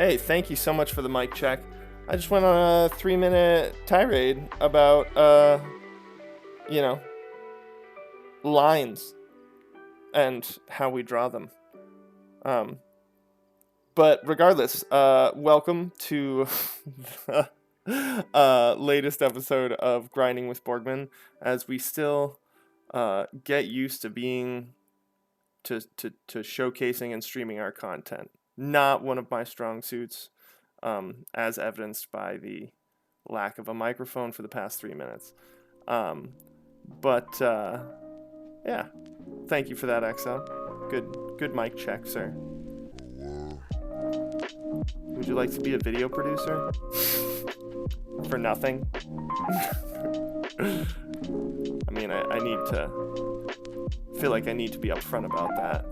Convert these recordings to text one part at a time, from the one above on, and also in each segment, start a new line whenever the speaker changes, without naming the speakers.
Hey, thank you so much for the mic check. I just went on a 3-minute tirade about, lines and how we draw them. But regardless, welcome to the latest episode of Grinding with Borgman, as we still get used to showcasing and streaming our content. Not one of my strong suits, as evidenced by the lack of a microphone for the past 3 minutes. But yeah, thank you for that, XL. Good mic check, sir. Would you like to be a video producer? For nothing? I mean, I need to feel like I need to be upfront about that.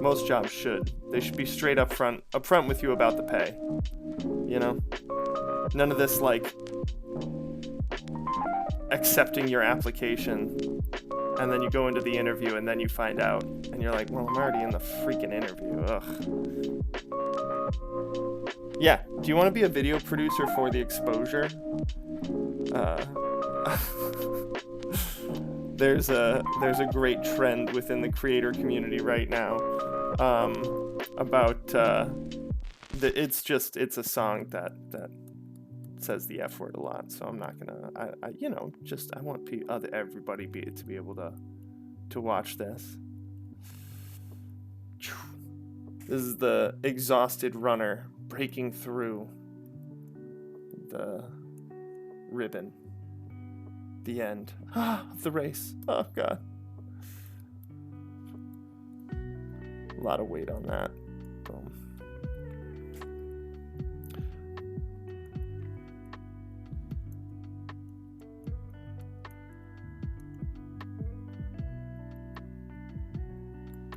Most jobs should. They should be straight upfront with you about the pay. You know? None of this, like, accepting your application, and then you go into the interview, and then you find out, and you're like, well, I'm already in the freaking interview. Ugh. Yeah, do you want to be a video producer for the exposure? There's a great trend within the creator community right now, about it's a song that says the F word a lot, so I'm not gonna I want everybody to be able to watch this. This is the exhausted runner breaking through the ribbon. The end of the race. Oh god. A lot of weight on that. Boom.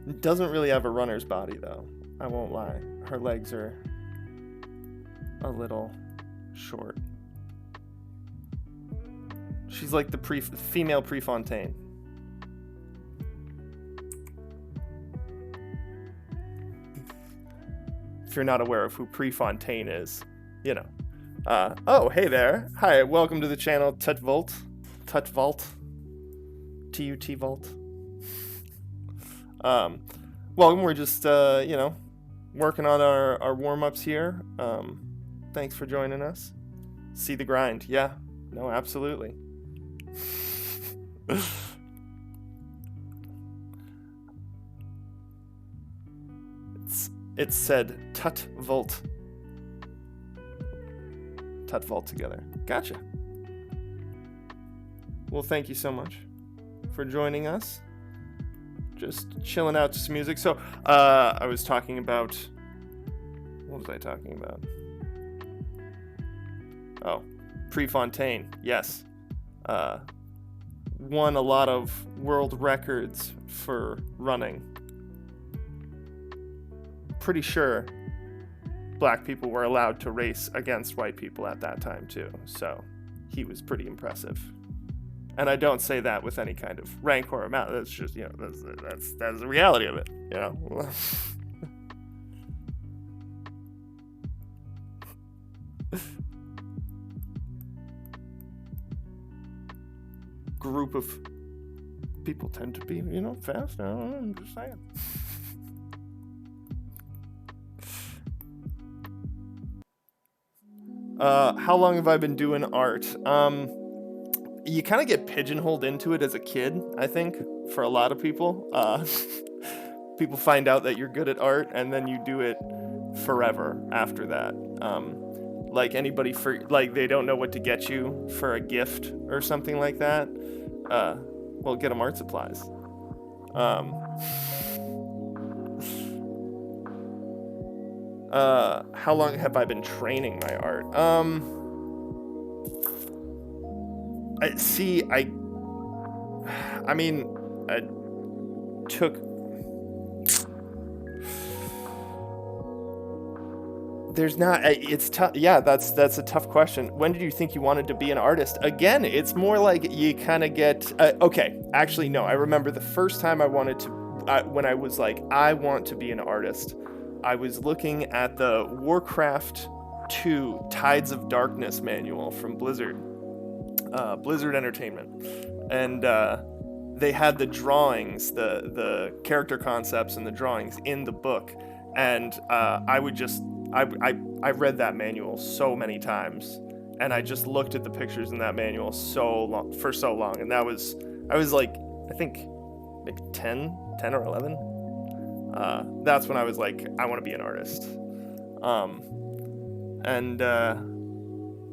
It doesn't really have a runner's body though. I won't lie. Her legs are a little short. She's like the female Prefontaine. If you're not aware of who Prefontaine is, you know. Oh, hey there. Hi, welcome to the channel Tut Vault. T-U-T Vault. Welcome, we're just, working on our warm-ups here. Thanks for joining us. See the grind. Yeah, no, absolutely. It's said Tut Vault together. Gotcha. Well, thank you so much for joining us. Just chilling out to some music. So I was talking about, what was I talking about? Oh, Prefontaine. Yes. Won a lot of world records for running. Pretty sure black people were allowed to race against white people at that time too, so he was pretty impressive. And I don't say that with any kind of rancor or malice. That's just, that's the reality of it, you know. Group of people tend to be, fast. I'm just saying. How long have I been doing art? You kind of get pigeonholed into it as a kid, I think, for a lot of people. People find out that you're good at art, and then you do it forever after that. Like anybody they don't know what to get you for a gift or something like that. Well, get them art supplies. How long have I been training my art? I took. There's not. It's tough. Yeah, that's a tough question. When did you think you wanted to be an artist? Again, it's more like you kind of get. Okay, actually, no. I remember the first time I wanted to. when I was like, I want to be an artist, I was looking at the Warcraft 2 Tides of Darkness manual from Blizzard Entertainment, and they had the drawings, the character concepts and the drawings in the book, and I read that manual so many times, and I just looked at the pictures in that manual for so long, and I was like, I think like 10 or 11. That's when I was like, I want to be an artist.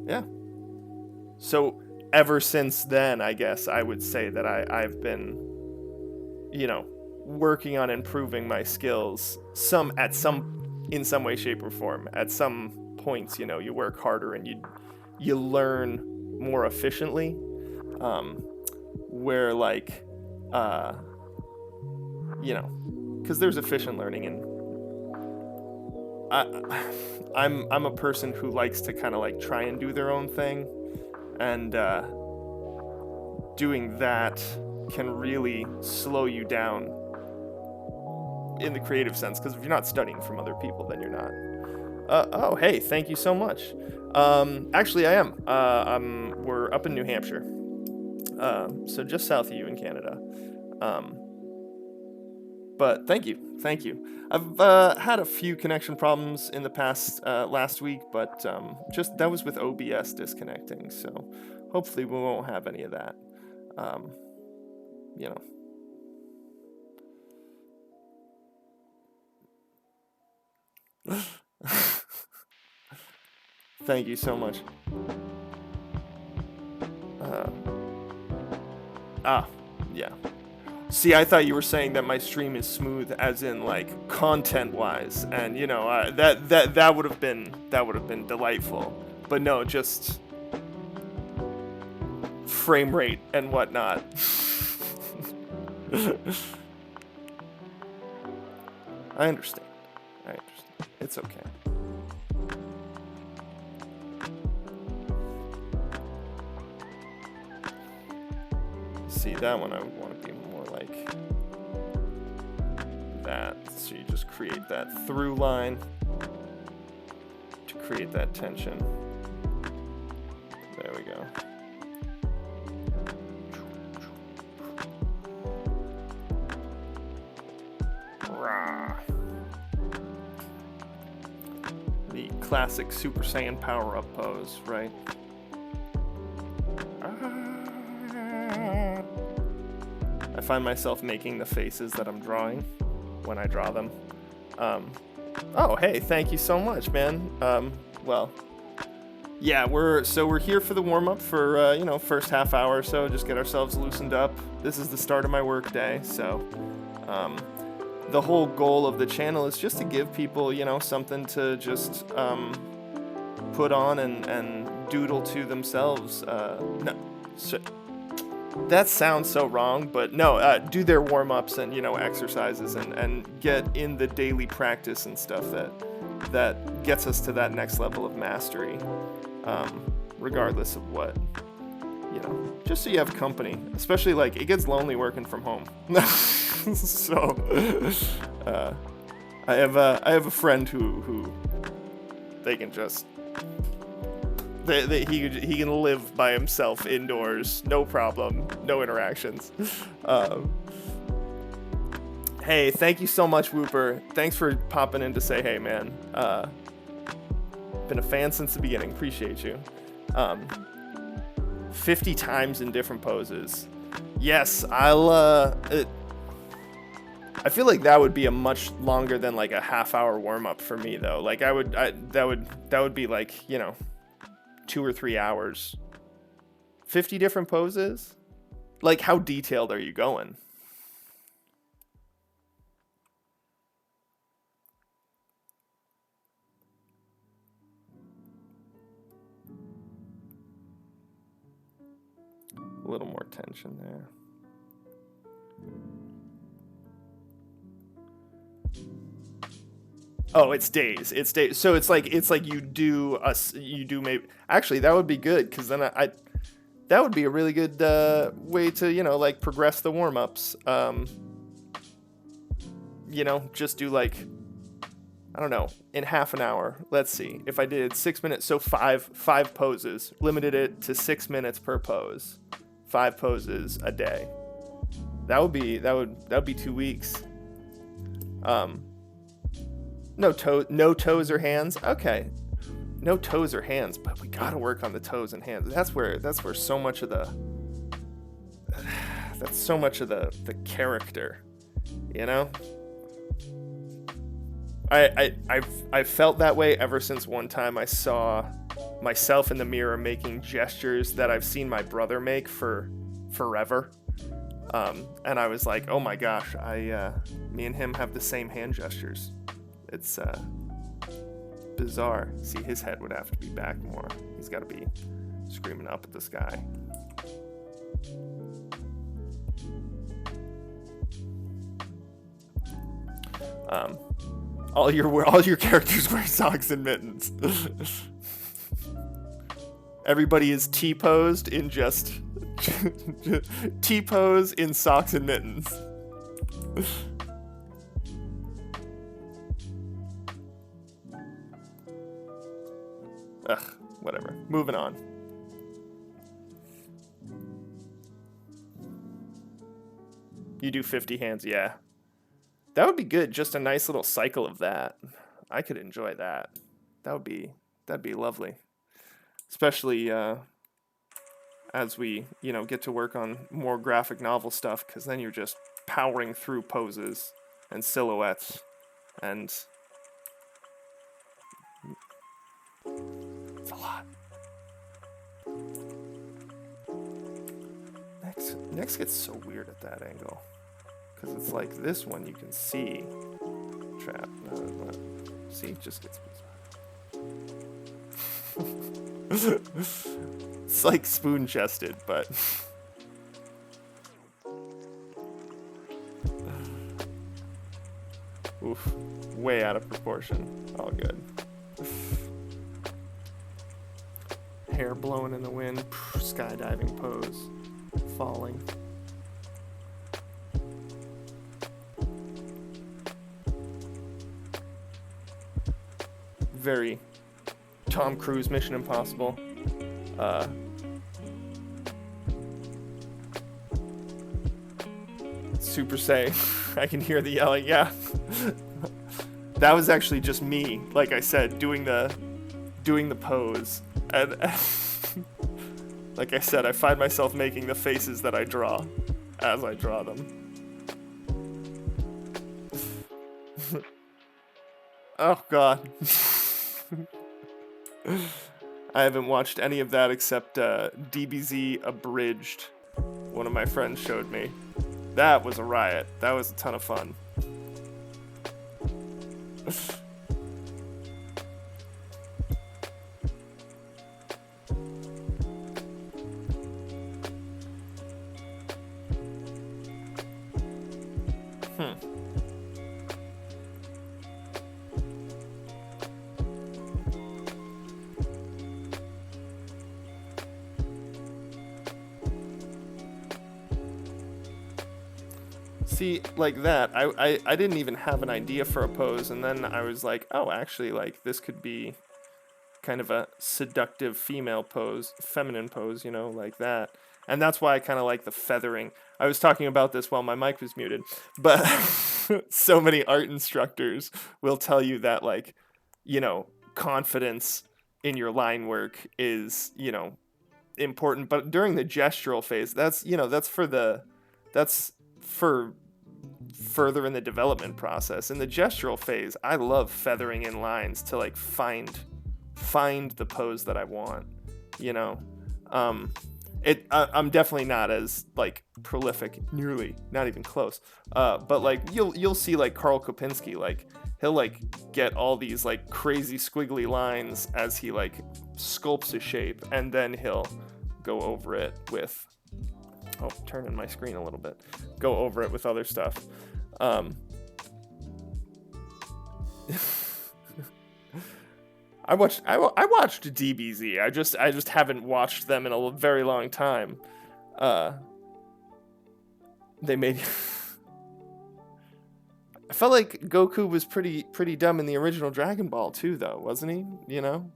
Yeah. So ever since then, I guess I would say that I've been, working on improving my skills in some way, shape, or form. At some points, you work harder and you learn more efficiently. Where like, because there's efficient learning, and I'm a person who likes to kind of like try and do their own thing, and doing that can really slow you down in the creative sense, because if you're not studying from other people, then you're not. Oh, hey, thank you so much. Actually, I am. We're up in New Hampshire, so just south of you in Canada. But thank you. I've had a few connection problems in the past last week, but just that was with OBS disconnecting, so hopefully we won't have any of that. Thank you so much. Yeah. See, I thought you were saying that my stream is smooth, as in like content-wise, and that would have been delightful. But no, just frame rate and whatnot. I understand. It's okay. See, that one I would want to be more like that. So you just create that through line to create that tension. There we go. Rah. The classic Super Saiyan power-up pose, right? I find myself making the faces that I'm drawing when I draw them. Oh, hey, thank you so much, man. Well, yeah, we're here for the warm-up for, first half hour or so, just get ourselves loosened up. This is the start of my work day, so the whole goal of the channel is just to give people, something to just put on and doodle to themselves. That sounds so wrong, but no, do their warm-ups and, exercises and get in the daily practice and stuff that gets us to that next level of mastery, regardless of what, just so you have company. Especially, like, it gets lonely working from home. So, I have a friend who they can just... He can live by himself indoors, no problem, no interactions. Hey, thank you so much, Whooper. Thanks for popping in to say hey, man. Been a fan since the beginning. Appreciate you. 50 times in different poses. Yes, I feel like that would be a much longer than like a half-hour warm-up for me, though. Like that would be like 2 or 3 hours. 50 different poses? Like, how detailed are you going? A little more tension there. Oh, it's days. So it's like you do maybe. Actually, that would be good, because then that would be a really good way to like progress the warm-ups. you know, just do like, I don't know, in half an hour. Let's see. If I did 6 minutes, so five poses, limited it to 6 minutes per pose. 5 poses a day. That would be 2 weeks. No toes or hands. Okay. No toes or hands, but we got to work on the toes and hands. That's where so much of the character, you know? I've felt that way ever since one time I saw myself in the mirror making gestures that I've seen my brother make for forever. And I was like, oh my gosh, me and him have the same hand gestures. It's bizarre. See, his head would have to be back more. He's got to be screaming up at the sky. All your characters wear socks and mittens. Everybody is T-posed in just T-pose in socks and mittens. Ugh, whatever. Moving on. You do 50 hands, yeah. That would be good. Just a nice little cycle of that. I could enjoy that. That'd be lovely. Especially as we, get to work on more graphic novel stuff, because then you're just powering through poses and silhouettes and it's a lot. Next gets so weird at that angle. Because it's like this one you can see. Trap. No. See, it just gets bizarre. It's like spoon-chested, but... Oof. Way out of proportion. All good. Hair blowing in the wind. Skydiving pose. Falling. Very Tom Cruise Mission Impossible. Super Saiyan. I can hear the yelling. Yeah. That was actually just me, like I said, doing the pose. And like I said, I find myself making the faces that I draw as I draw them. Oh god. I haven't watched any of that except DBZ Abridged. One of my friends showed me. That was a riot. That was a ton of fun. See, like that, I didn't even have an idea for a pose, and then I was like, oh, actually, like, this could be kind of a seductive female pose, feminine pose, like that. And that's why I kind of like the feathering. I was talking about this while my mic was muted, but so many art instructors will tell you that, like, confidence in your line work is, important. But during the gestural phase, that's for further in the development process. In the gestural phase, I love feathering in lines to like find the pose that I want. I'm definitely not as like prolific, nearly, not even close. But like you'll see like Karl Kopinski, like he'll like get all these like crazy squiggly lines as he like sculpts a shape, and then he'll go over it with turning my screen a little bit. Go over it with other stuff. I watched DBZ. I just haven't watched them in a very long time. They made I felt like Goku was pretty dumb in the original Dragon Ball too, though, wasn't he? You know?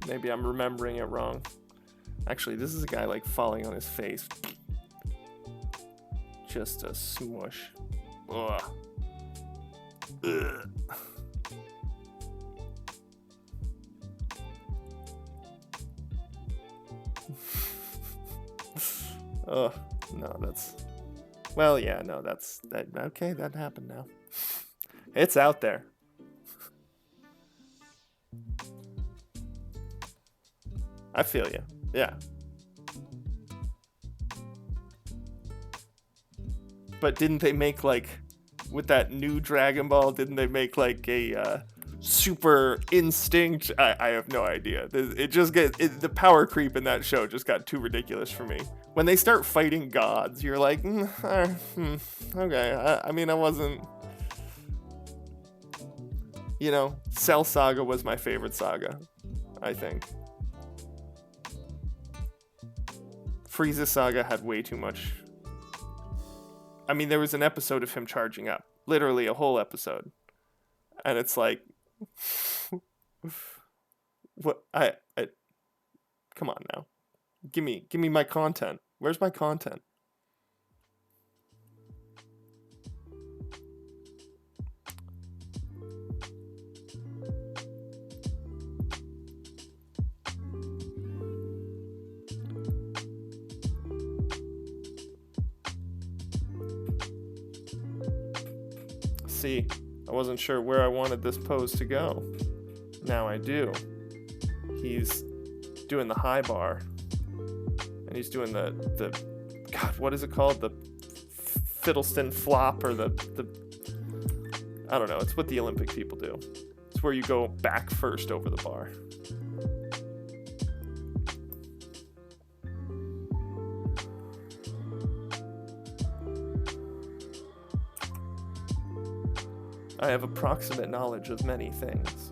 Maybe I'm remembering it wrong. Actually, this is a guy like falling on his face. Just a smush. Ugh. Ugh. Oh, no, that's... Well, yeah, no, that's... Okay, that happened now. It's out there. I feel you. Yeah. But didn't they make, like... With that new Dragon Ball, didn't they make, like, a... super instinct? I have no idea. It just gets... the power creep in that show just got too ridiculous for me. When they start fighting gods, you're like, okay. I mean, I wasn't... You know, Cell Saga was my favorite saga, I think. Frieza Saga had way too much. I mean, there was an episode of him charging up. Literally a whole episode. And it's like... what? I come on now. Give me my content. Where's my content? See, I wasn't sure where I wanted this pose to go. Now I do. He's doing the high bar. And he's doing the God, what is it called? The fiddleston flop, or the I don't know, it's what the Olympic people do. It's where you go back first over the bar. I have approximate knowledge of many things.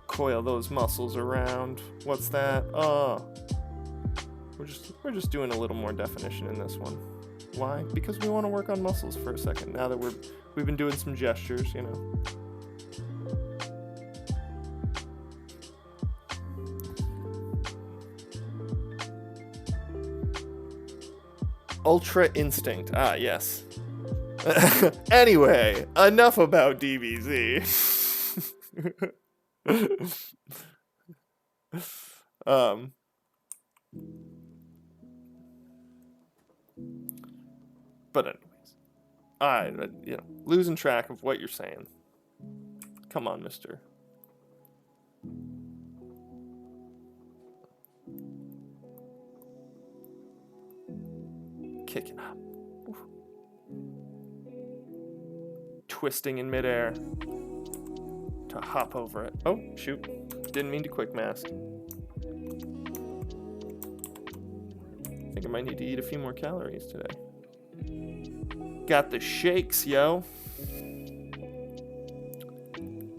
Coil those muscles around. What's that? Oh. We're just doing a little more definition in this one. Why? Because we want to work on muscles for a second. Now that we've been doing some gestures, you know. Ultra Instinct. Ah, yes. Anyway, enough about DBZ. But anyways, losing track of what you're saying. Come on, mister. Kicking up. Oof. Twisting in midair to hop over it. Oh, shoot. Didn't mean to quick mask. I think I might need to eat a few more calories today. Got the shakes, yo.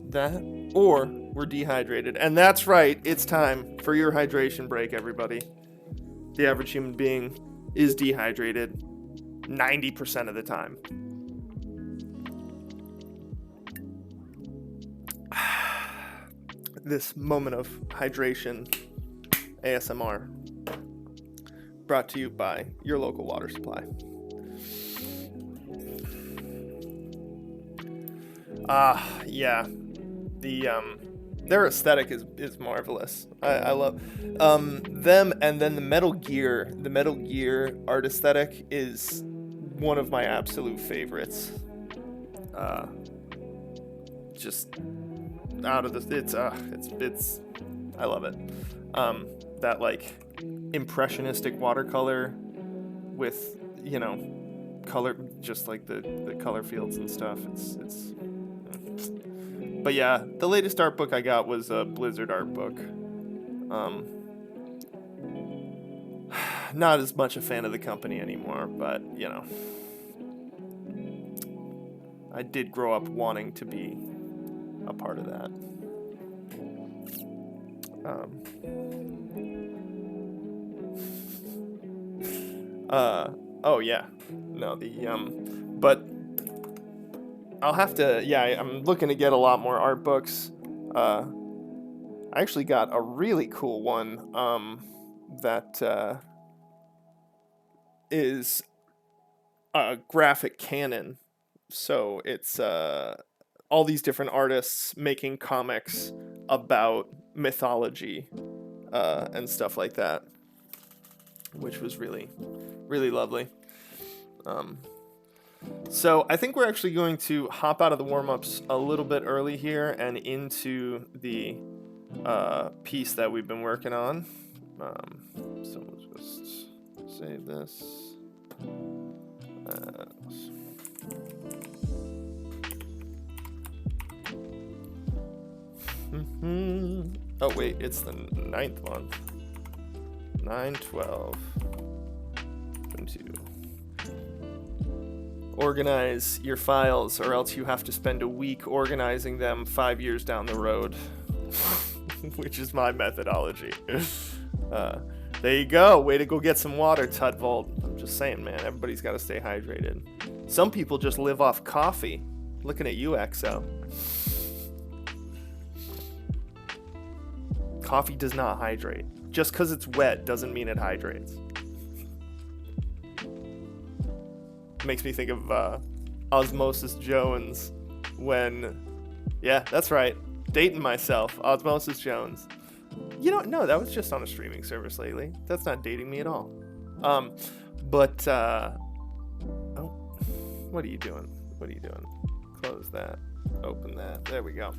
That, or we're dehydrated. And that's right, it's time for your hydration break, everybody. The average human being is dehydrated 90% of the time. This moment of hydration ASMR brought to you by your local water supply. Yeah. Their aesthetic is marvelous. I love them, and then the Metal Gear art aesthetic is one of my absolute favorites. Just out of this, it's I love it. That like impressionistic watercolor with, you know, color, just like the color fields and stuff. It's But yeah, the latest art book I got was a Blizzard art book. Not as much a fan of the company anymore, but, you know. I did grow up wanting to be a part of that. Oh yeah, no, but I'll have to, yeah, I'm looking to get a lot more art books. I actually got a really cool one, that, is a graphic canon. So it's, all these different artists making comics about mythology, and stuff like that, which was really, really lovely. So I think we're actually going to hop out of the warm-ups a little bit early here and into the piece that we've been working on. So we'll just save this. Oh wait, it's the 9th month. 9/12. 22. Organize your files, or else you have to spend a week organizing them 5 years down the road, which is my methodology. There you go. Way to go get some water, Tutvolt. I'm just saying, man. Everybody's got to stay hydrated. Some people just live off coffee. Looking at you, XO. Coffee does not hydrate. Just because it's wet doesn't mean it hydrates. Makes me think of Osmosis Jones when... Yeah, that's right. Dating myself. Osmosis Jones. You don't know, that was just on a streaming service lately. That's not dating me at all. Oh, what are you doing? What are you doing? Close that. Open that. There we go.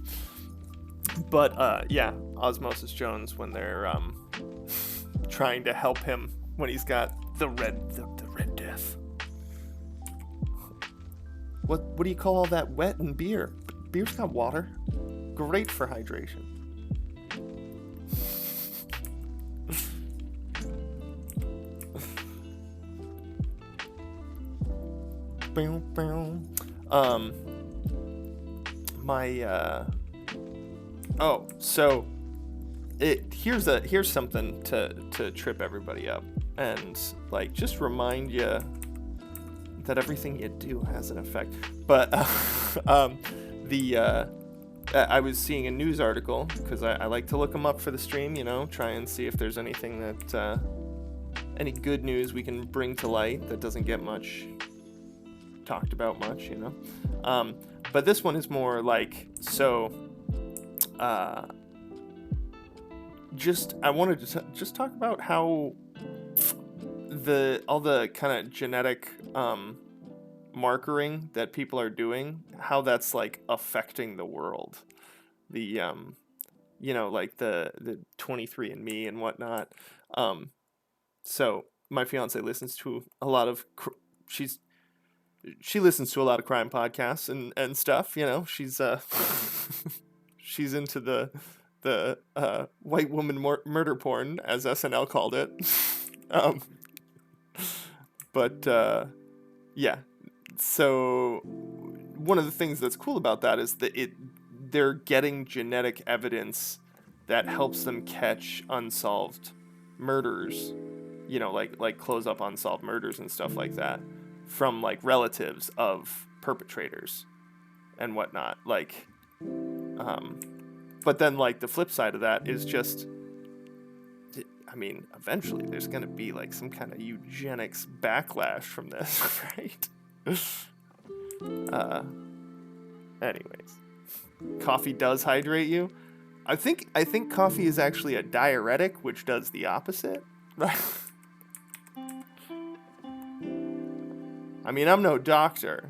But, yeah, Osmosis Jones when they're, trying to help him when he's got the red death. What do you call all that wet in beer? Beer's got water. Great for hydration. So here's something to trip everybody up and like just remind you that everything you do has an effect. But I was seeing a news article because I like to look them up for the stream, you know, try and see if there's anything that any good news we can bring to light that doesn't get much talked about much, you know. But this one is more like, so I wanted to just talk about how all the kind of genetic markering that people are doing, how that's like affecting the world. The you know, like the 23andMe and whatnot. So my fiance listens to a lot of she listens to a lot of crime podcasts and stuff, you know. She's she's into the white woman murder porn, as SNL called it. But yeah, so one of the things that's cool about that is that they're getting genetic evidence that helps them catch unsolved murders, you know, like close up unsolved murders and stuff like that from like relatives of perpetrators and whatnot. Like, but then like the flip side of that is just, I mean, eventually there's going to be like some kind of eugenics backlash from this, right? Anyways, coffee does hydrate you. I think coffee is actually a diuretic, which does the opposite, right? I mean, I'm no doctor,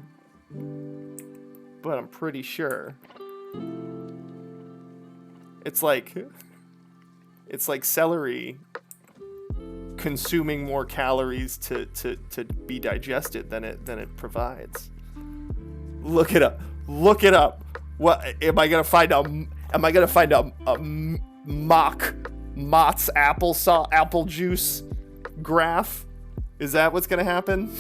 but I'm pretty sure. It's like celery consuming more calories to be digested than it provides. Look it up. What am I gonna find out? Am I gonna find a Mott's apple juice graph? Is that what's gonna happen?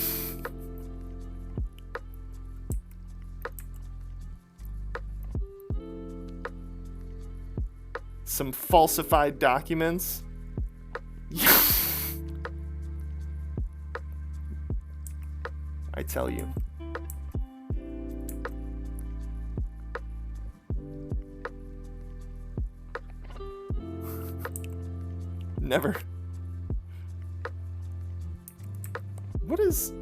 some falsified documents. I tell you. Never. What is...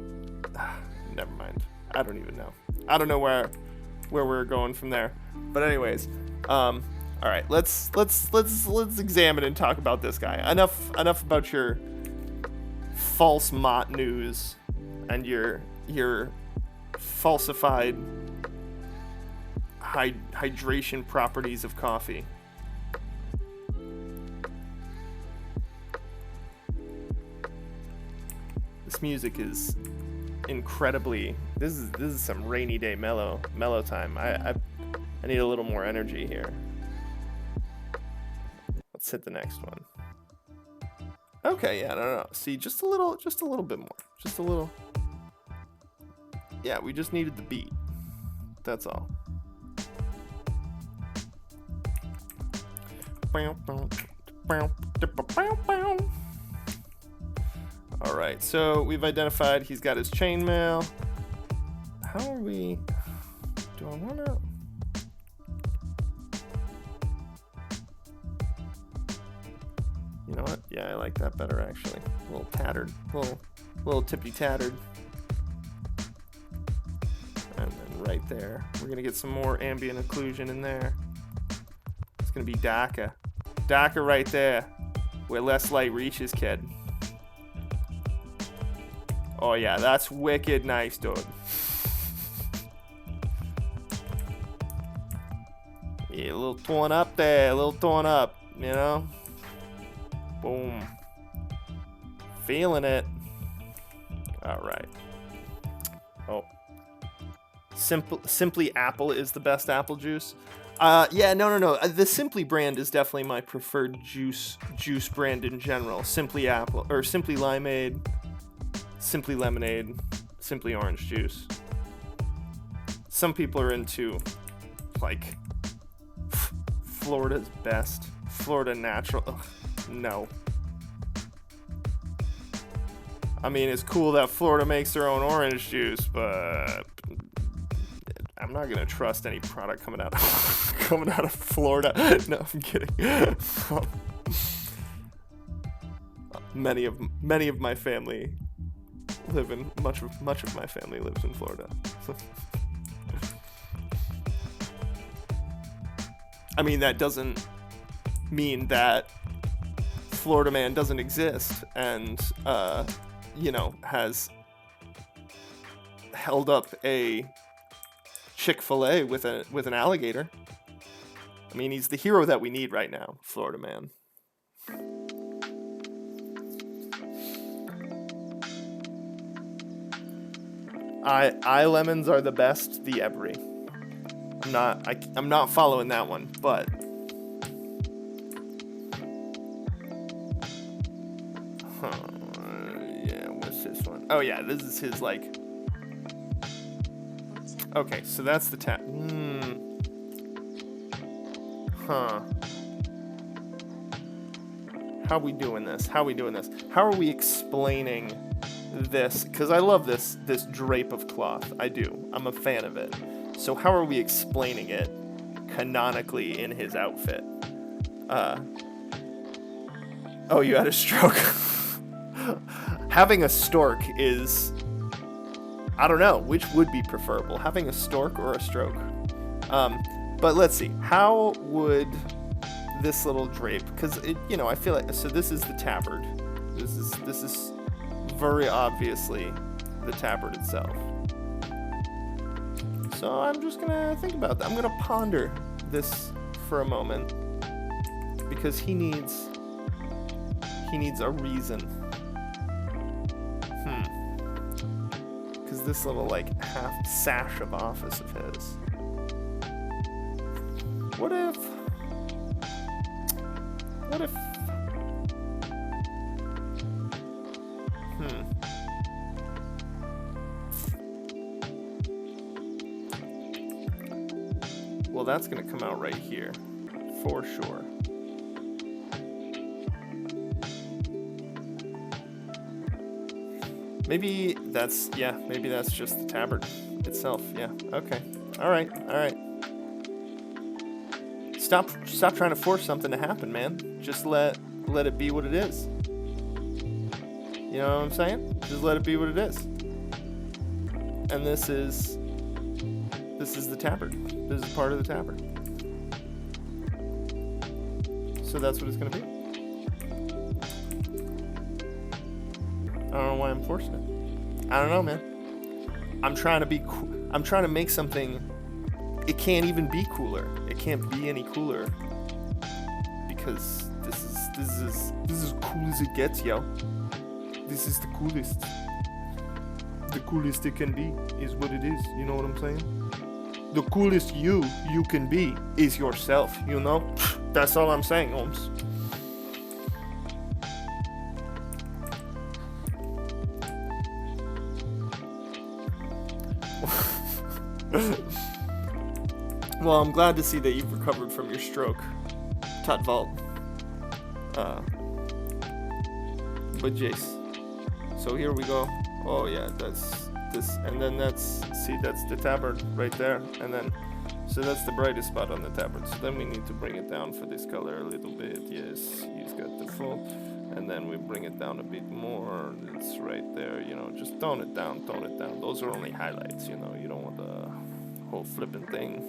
Never mind. I don't even know. I don't know where we're going from there. But anyways, all right. Let's examine and talk about this guy. Enough about your false mott news and your falsified hydration properties of coffee. This music is incredibly. This is some rainy day mellow time. I need a little more energy here. Let's hit the next one. Okay, yeah, no. See, just a little bit more. Just a little. Yeah, we just needed the beat. That's all. All right, so we've identified he's got his chainmail. How are we? Do I want to? You know what? Yeah, I like that better actually. A little tattered, little tippy tattered. And then right there, we're gonna get some more ambient occlusion in there. It's gonna be darker right there, where less light reaches, kid. Oh yeah, that's wicked nice, dude. Yeah, a little torn up there, you know? Boom. Feeling it. All right. Oh. Simply Apple is the best apple juice. Yeah, no. The Simply brand is definitely my preferred juice brand in general. Simply Apple, or Simply Limeade. Simply Lemonade, Simply Orange Juice. Some people are into, like, Florida's best. Florida Natural. Ugh, no. I mean, it's cool that Florida makes their own orange juice, but I'm not going to trust any product coming out of Florida. No, I'm kidding. Many of my family live in much of my family lives in Florida. I mean, that doesn't mean that Florida man doesn't exist and has held up a Chick-fil-A with an alligator. I mean, he's the hero that we need right now, Florida man. I lemons are the best, the Ebery. I'm not following that one, but yeah, what's this one? Oh yeah, this is his like. Okay, so that's the tap. How are we doing this? How are we explaining this? Because I love this drape of cloth. I do. I'm a fan of it. So how are we explaining it canonically in his outfit? Oh, you had a stroke. Having a stork is, I don't know, which would be preferable, having a stork or a stroke? But let's see. How would this little drape? Because I feel like, so this is the tabard. This is very obviously the tabard itself. So I'm just gonna think about that. I'm gonna ponder this for a moment because he needs a reason. Because this little like half sash of office of his. What if? Well, that's gonna come out right here, for sure. Maybe that's, yeah, maybe that's just the tabard itself. Yeah, okay. Alright, alright. Stop trying to force something to happen, man. Just let it be what it is. You know what I'm saying? Just let it be what it is. And this is the tabard. This is part of the tabard. So that's what it's gonna be. I don't know why I'm forcing it. I don't know, man. I'm trying to make something. It can't even be cooler. It can't be any cooler because this is as cool as it gets, yo. This is the coolest. The coolest it can be is what it is. You know what I'm saying? The coolest you can be is yourself. You know? That's all I'm saying, Holmes. Well, I'm glad to see that you've recovered from your stroke, Tatvalt. But Jace. So here we go. Oh yeah, that's this, and then that's the tabard right there, and then so that's the brightest spot on the tabard. So then we need to bring it down for this color a little bit. Yes, he's got the full, and then we bring it down a bit more. It's right there. You know, just tone it down, tone it down. Those are only highlights. You know, you don't want the whole flipping thing.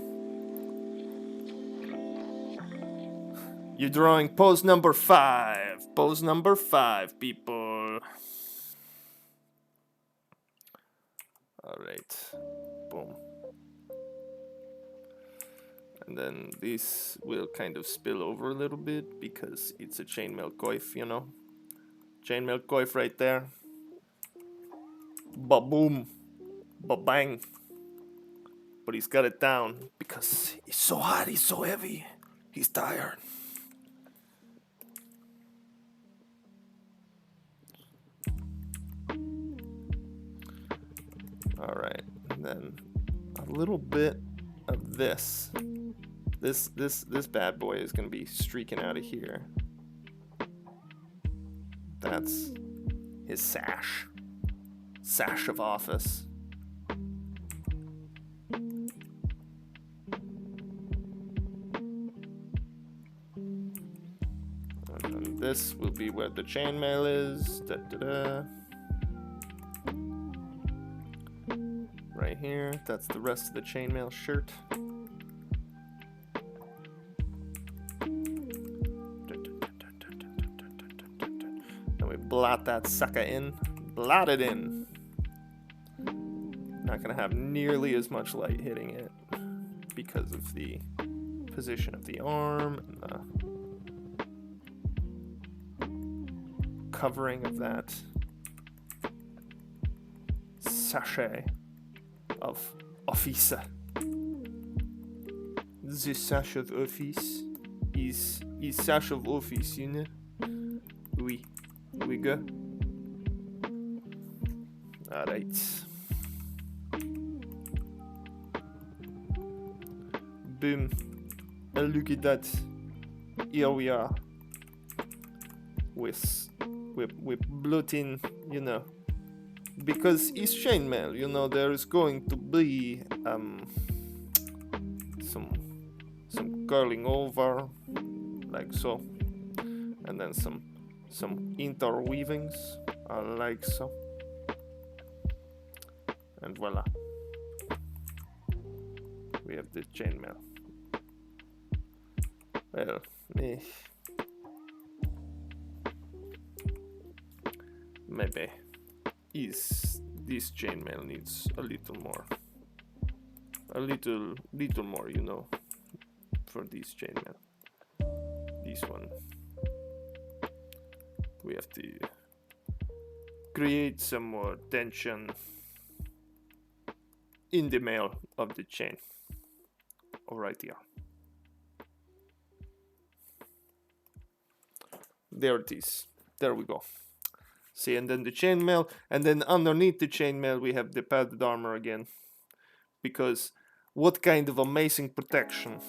You're drawing pose number 5. Pose number 5, people. Alright. Boom. And then this will kind of spill over a little bit because it's a chainmail coif, you know? Chainmail coif right there. Ba-boom. Ba-bang. But he's got it down because he's so hot, he's so heavy. He's tired. Alright, and then a little bit of this. This bad boy is gonna be streaking out of here. That's his sash. Sash of office. And then this will be where the chainmail is. Da, da, da. Right here, that's the rest of the chainmail shirt. And we blot that sucker in. Blot it in. Not gonna have nearly as much light hitting it because of the position of the arm and the covering of that sachet of office. The sash of office is sash of office, you know? Oui. We go. Alright. Boom. And look at that. Here we are. With blotting, you know. Because it's chainmail, you know, there is going to be some curling over, like so, and then some interweavings, like so, and voila, we have the chainmail. Well, maybe. This chainmail needs a little more, you know, for this chainmail. This one, we have to create some more tension in the mail of the chain. All right, here. There it is. There we go. See, and then the chainmail, and then underneath the chainmail we have the padded armor again. Because what kind of amazing protection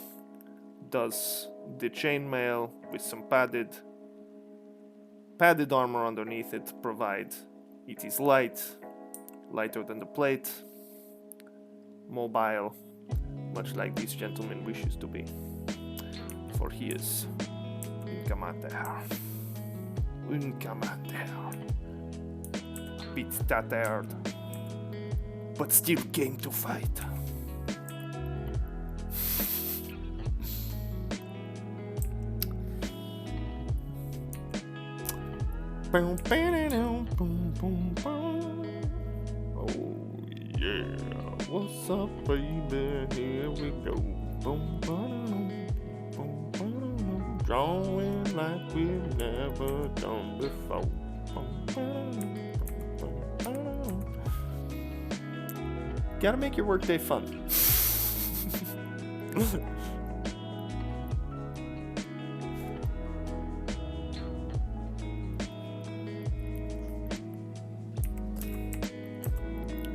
does the chainmail with some padded armor underneath it provide? It is light, lighter than the plate, mobile, much like this gentleman wishes to be, for he is un commander, bit tattered, but still game to fight. Oh yeah, what's up, baby? Here we go. Drawing like we've never done before. Gotta make your workday fun.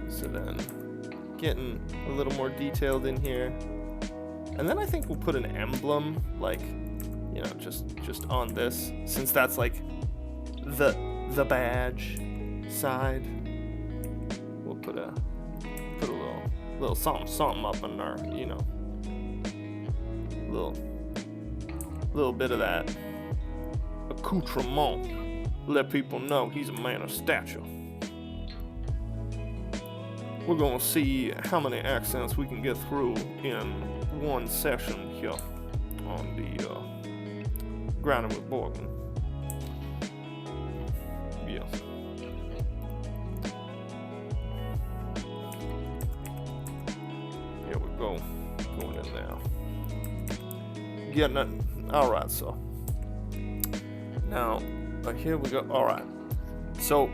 So then, getting a little more detailed in here, and then I think we'll put an emblem, like, you know, just on this, since that's like the badge side. We'll put a little something up in there, you know, little bit of that accoutrement. Let people know he's a man of stature. We're gonna see how many accents we can get through in one session here on the Grinding with Borgman. Yeah. Here we go. Going in there. Getting it. Alright, so. Now, here we go. Alright. So,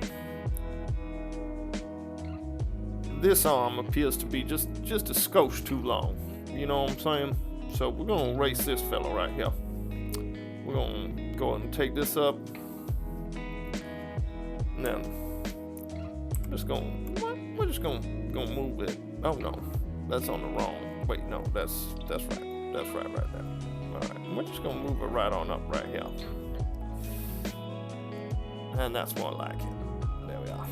this arm appears to be just a skosh too long. You know what I'm saying? So we're gonna erase this fella right here. We're gonna go ahead and take this up. And then we're just gonna move it. Oh no, that's on the wrong. Wait, no, that's right. That's right there. Alright, we're just gonna move it right on up right here. And that's more like it. There we are.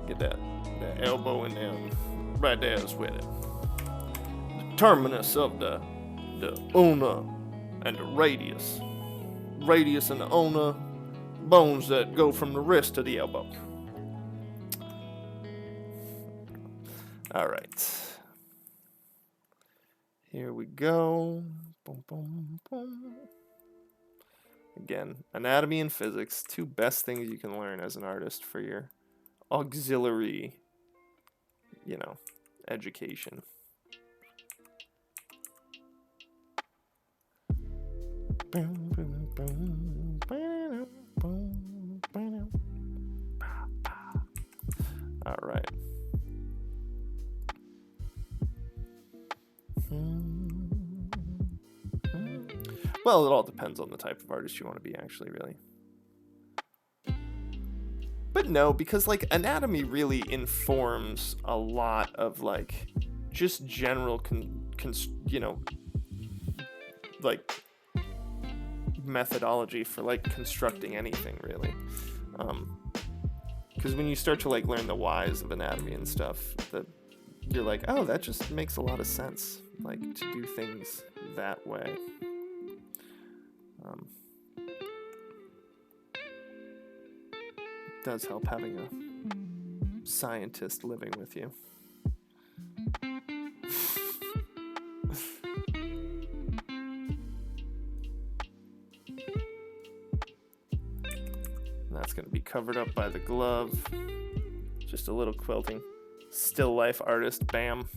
Get that elbow in there. Right there is with it. The terminus of the ulna and the radius. Radius and the ulna, bones that go from the wrist to the elbow. All right. Here we go. Boom, boom, boom. Again, anatomy and physics, two best things you can learn as an artist for your auxiliary, you know, education. All right. Well, it all depends on the type of artist you want to be, actually, really. But no, because, like, anatomy really informs a lot of, like, just general, you know, like, methodology for, like, constructing anything, really. Because when you start to, like, learn the whys of anatomy and stuff, that you're like, oh, that just makes a lot of sense, like, to do things that way. It does help having a scientist living with you. That's going to be covered up by the glove. Just a little quilting. Still life artist, bam.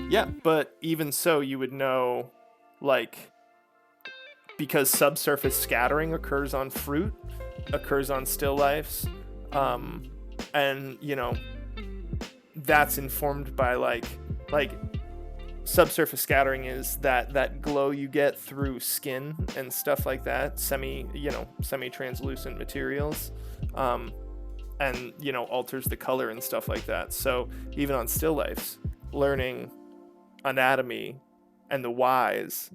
Yeah, but even so, you would know, like, because subsurface scattering occurs on fruit, occurs on still lifes, and, you know, that's informed by, like subsurface scattering is that glow you get through skin and stuff like that, semi-translucent materials, and, you know, alters the color and stuff like that. So even on still lifes, learning anatomy and the whys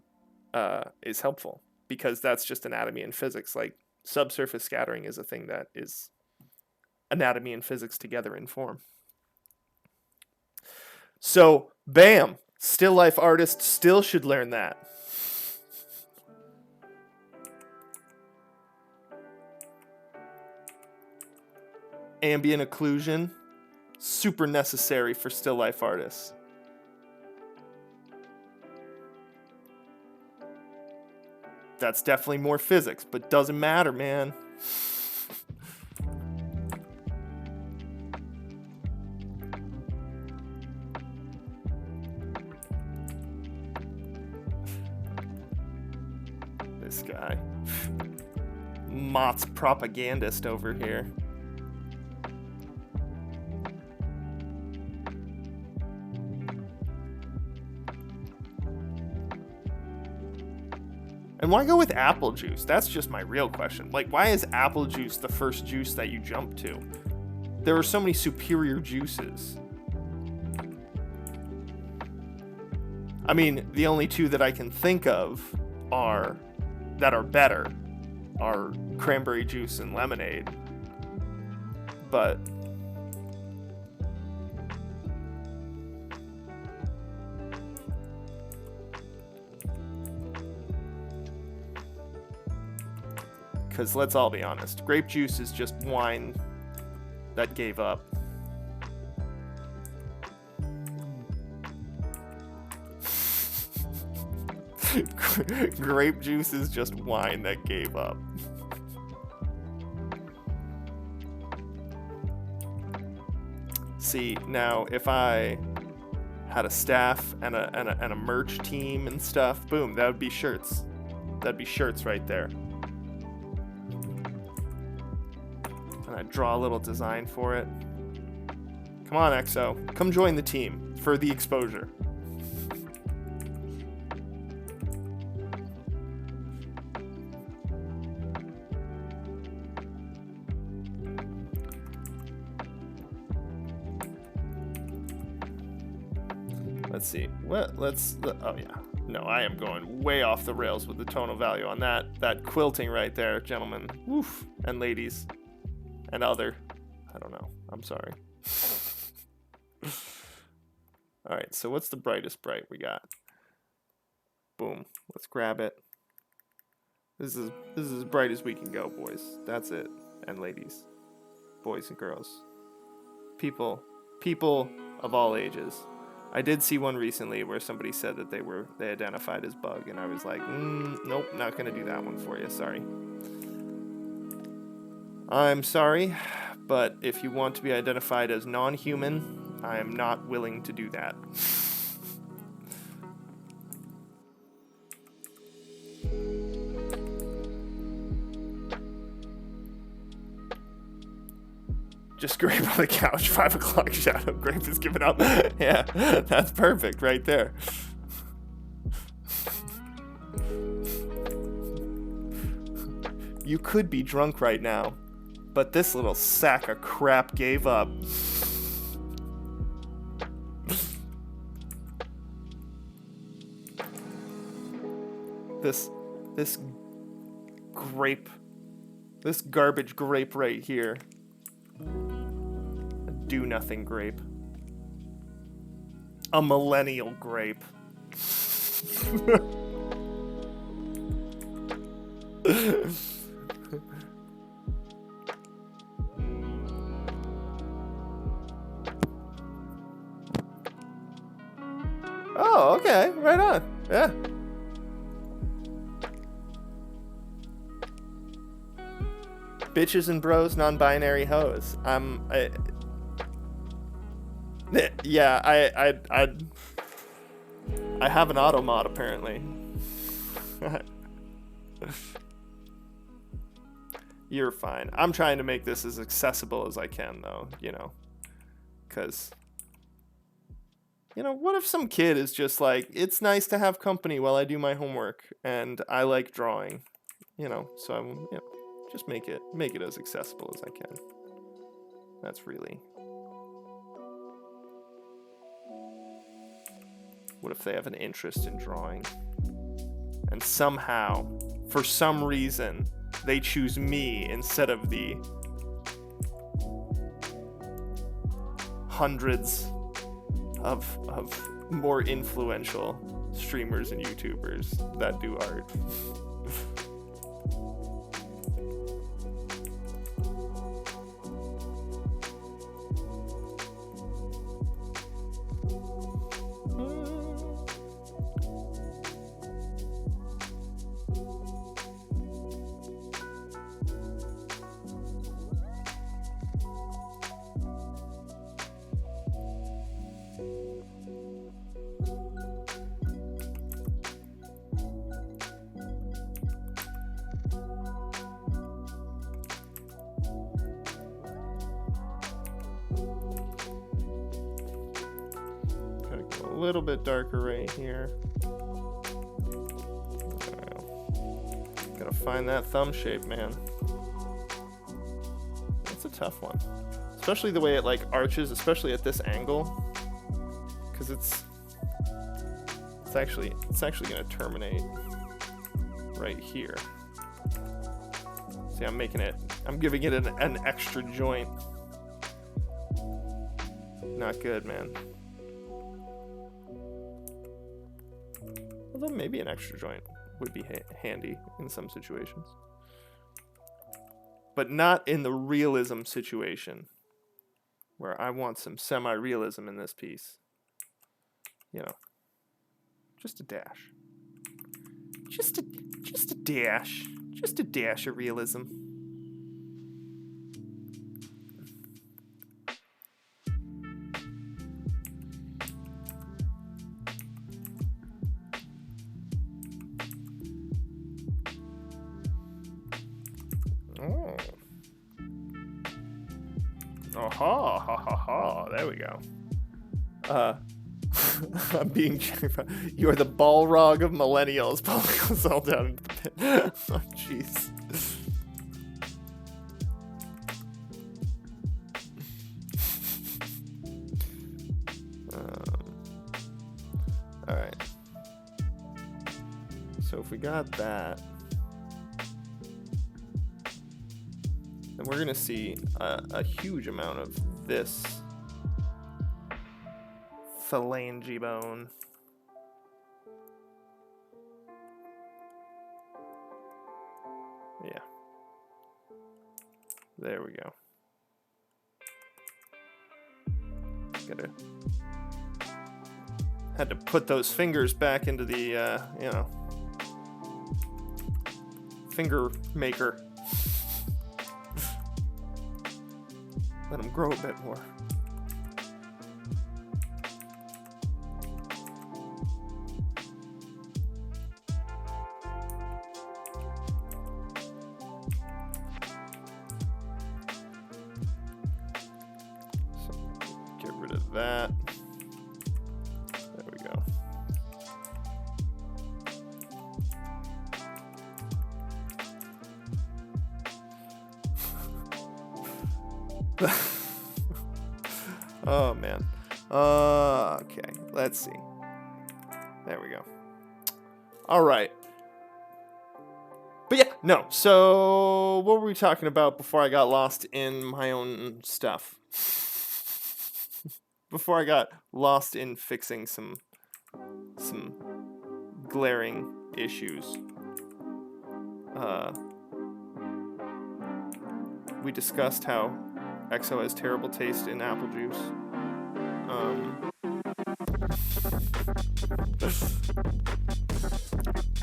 is helpful, because that's just anatomy and physics. Like, subsurface scattering is a thing that is anatomy and physics together in form. So, bam, still life artists still should learn that. Ambient occlusion, super necessary for still life artists. That's definitely more physics, but doesn't matter, man. This guy. Mott's propagandist over here. And why go with apple juice? That's just my real question. Like, why is apple juice the first juice that you jump to? There are so many superior juices. I mean, the only two that I can think of that are better are cranberry juice and lemonade. But because let's all be honest, grape juice is just wine that gave up. Grape juice is just wine that gave up. See, now if I had a staff and a merch team and stuff, boom, that would be shirts. That'd be shirts right there. And I'd draw a little design for it. Come on, EXO. Come join the team for the exposure. Let's see. Oh yeah. No, I am going way off the rails with the tonal value on that quilting right there, gentlemen. Woof. And ladies. And other. I don't know. I'm sorry. Alright, so what's the brightest bright we got? Boom. Let's grab it. This is as bright as we can go, boys. That's it. And ladies. Boys and girls. People of all ages. I did see one recently where somebody said that they identified as bug, and I was like, nope, not gonna do that one for you, sorry. I'm sorry, but if you want to be identified as non-human, I am not willing to do that. Just Grape on the couch, 5 o'clock shadow. Grape is giving up. Yeah, that's perfect right there. You could be drunk right now, but this little sack of crap gave up. This grape, this garbage grape right here. Do nothing grape. A millennial grape. Oh, okay, right on. Yeah. Bitches and bros, non-binary hoes. Yeah, I have an auto mod apparently. You're fine. I'm trying to make this as accessible as I can, though, you know, because, you know, what if some kid is just like, it's nice to have company while I do my homework, and I like drawing, you know, so I'm, you know, just make it as accessible as I can. That's really. What if they have an interest in drawing? And somehow, for some reason, they choose me instead of the hundreds of more influential streamers and YouTubers that do art. A little bit darker right here. Gotta find that thumb shape, man. That's a tough one, especially the way it like arches, especially at this angle, because it's actually gonna terminate right here. See, I'm giving it an extra joint. Not good, man. Although maybe an extra joint would be handy in some situations. But not in the realism situation, where I want some semi-realism in this piece. You know, just a dash. Just a dash. Just a dash of realism. Ha ha ha ha, there we go. I'm being you're the Balrog of millennials. Paul goes all down into the pit. Oh jeez. Alright. So if we got that, then we're gonna see a huge amount of this phalange bone. Yeah. There we go. Had to put those fingers back into the, you know, finger maker. Let them grow a bit more. So get rid of that. There we go. Oh man. Okay, let's see. There we go. All right. But yeah, no. So what were we talking about before I got lost in my own stuff? Before I got lost in fixing some glaring issues. We discussed how EXO has terrible taste in apple juice.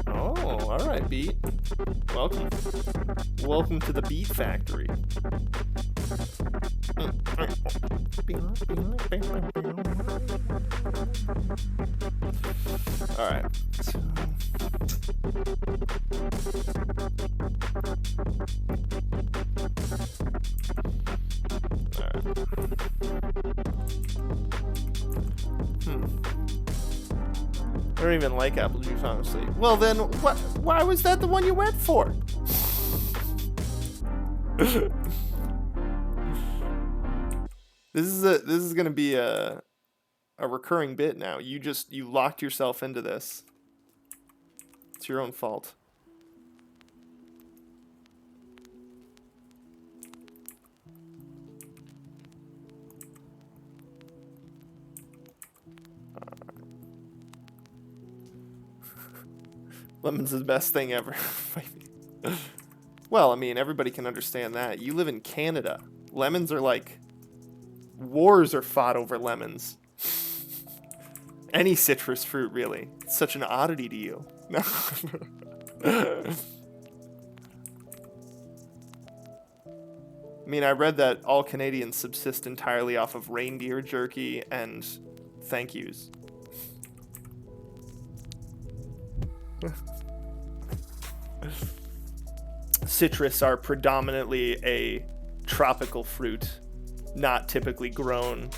Oh, all right, Beat. Welcome. Welcome to the Beat Factory. All right. I don't even like apple juice, honestly. Well, then, why was that the one you went for? This is gonna be a recurring bit now. You locked yourself into this. It's your own fault. Lemon's the best thing ever. Well, I mean, everybody can understand that. You live in Canada. Lemons are like... Wars are fought over lemons. Any citrus fruit, really. It's such an oddity to you. No. I mean, I read that all Canadians subsist entirely off of reindeer jerky and thank yous. Citrus are predominantly a tropical fruit, not typically grown.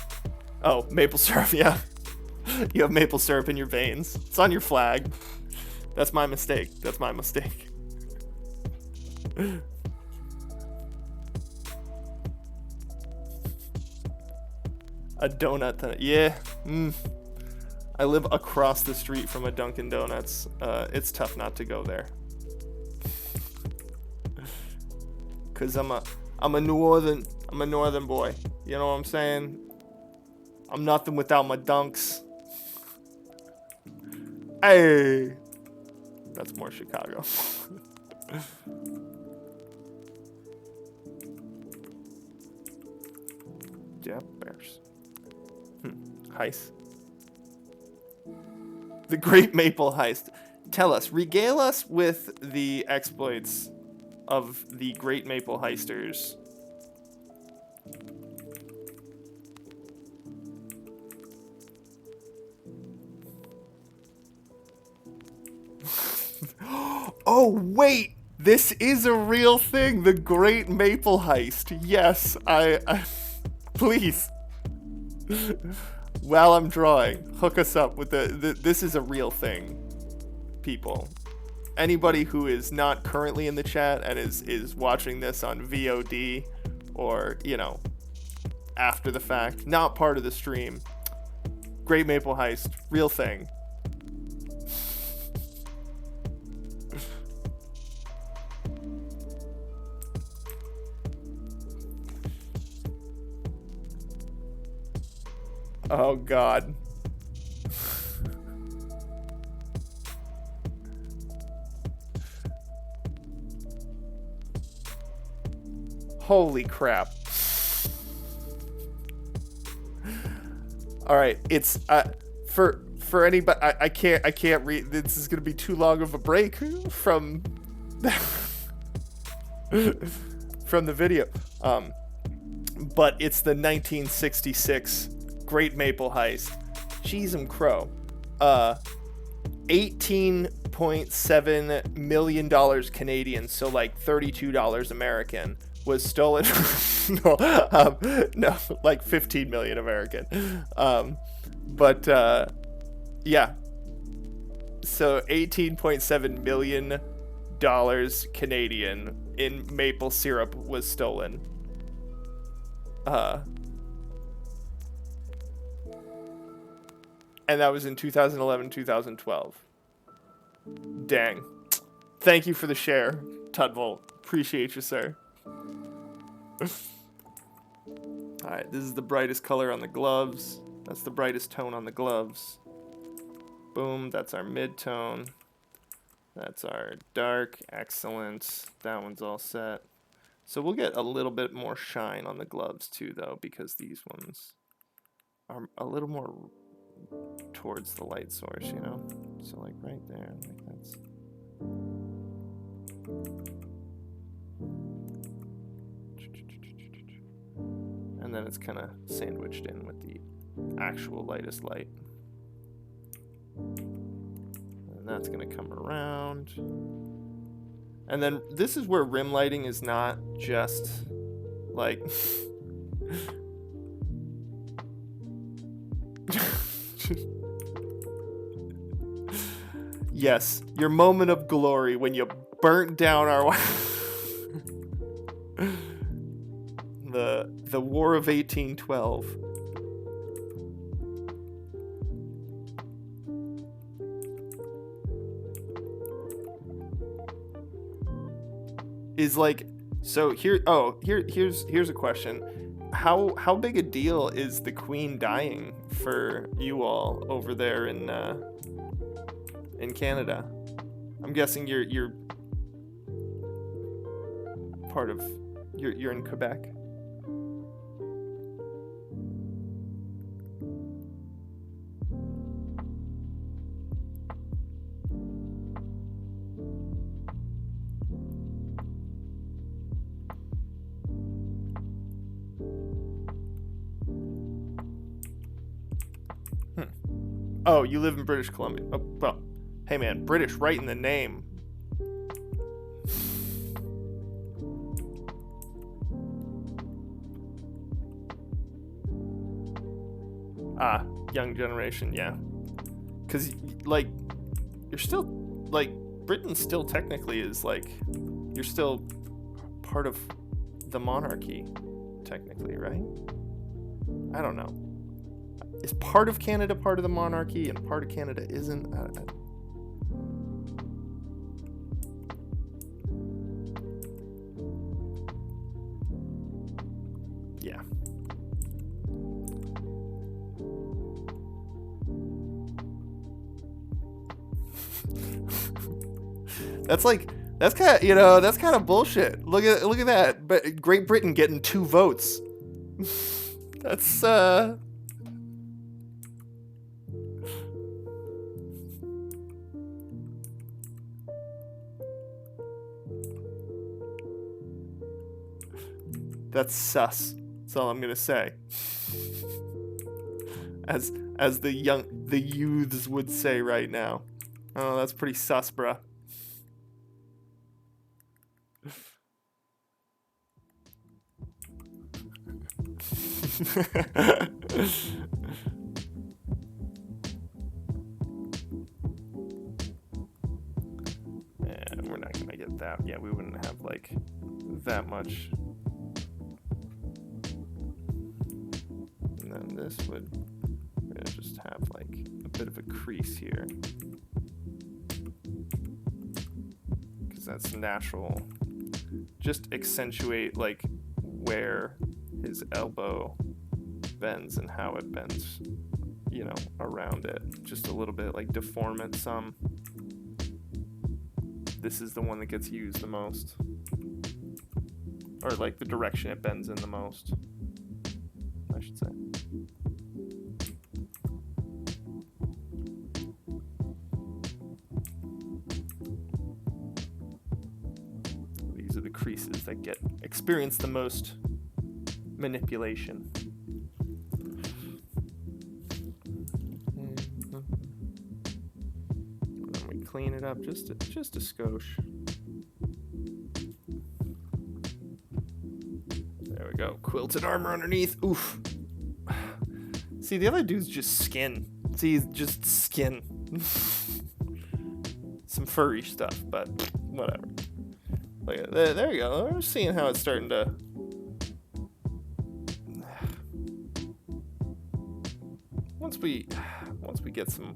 Oh, maple syrup, yeah. You have maple syrup in your veins. It's on your flag. That's my mistake. That's my mistake. A donut, yeah. I live across the street from a Dunkin' Donuts. It's tough not to go there. Cause I'm a northern boy. You know what I'm saying? I'm nothing without my dunks. Hey, that's more Chicago. Yeah, bears. Heist. The Great Maple Heist. Tell us, regale us with the exploits of the Great Maple Heisters. Oh, wait! This is a real thing! The Great Maple Heist. Yes, I please. While I'm drawing, hook us up with this is a real thing, people. Anybody who is not currently in the chat and is watching this on VOD or, you know, after the fact, not part of the stream. Great Maple Heist, real thing. Oh, God. Holy crap. All right, it's for anybody I can't read. This is going to be too long of a break from from the video. But it's the 1966 Great Maple Heist. Jeez and crow. $18.7 million Canadian, so like $32 American, was stolen. No, like 15 million American. Yeah. So $18.7 million Canadian in maple syrup was stolen. And that was in 2011, 2012. Dang. Thank you for the share, Tudvolt. Appreciate you, sir. Alright, this is the brightest color on the gloves. That's the brightest tone on the gloves. Boom, that's our mid-tone. That's our dark. Excellent. That one's all set. So we'll get a little bit more shine on the gloves too, though, because these ones are a little more towards the light source, you know? So like right there, like that's... And then it's kind of sandwiched in with the actual lightest light. And that's going to come around. And then this is where rim lighting is not just like... Yes, your moment of glory when you burnt down our the War of 1812. Is like, so here's a question. How big a deal is the Queen dying for you all over there in Canada? I'm guessing you're part of you're in Quebec. Oh, you live in British Columbia. Oh, well, hey man, British right in the name. Ah, young generation, yeah. Because, like, you're still, like, Britain still technically is, like, you're still part of the monarchy, technically, right? I don't know. Is part of Canada part of the monarchy and part of Canada isn't? Yeah. That's kind of bullshit. Look at that. But Great Britain getting 2 votes. That's That's sus. That's all I'm gonna say. As the youths would say right now. Oh, that's pretty sus, bruh. And we're not gonna get that. Yeah, we wouldn't have like that much. And then this would, we're gonna just have like a bit of a crease here. Because that's natural. Just accentuate like where his elbow bends and how it bends, you know, around it. Just a little bit, like deform it some. This is the one that gets used the most. Or like the direction it bends in the most, I should say. These are the creases that experience the most manipulation. And then we clean it up just a skosh. There we go. Quilted armor underneath. Oof. See, the other dude's just skin. See, he's just skin. Some furry stuff, but whatever. Like, there you go. We're seeing how it's starting to. Once we get some.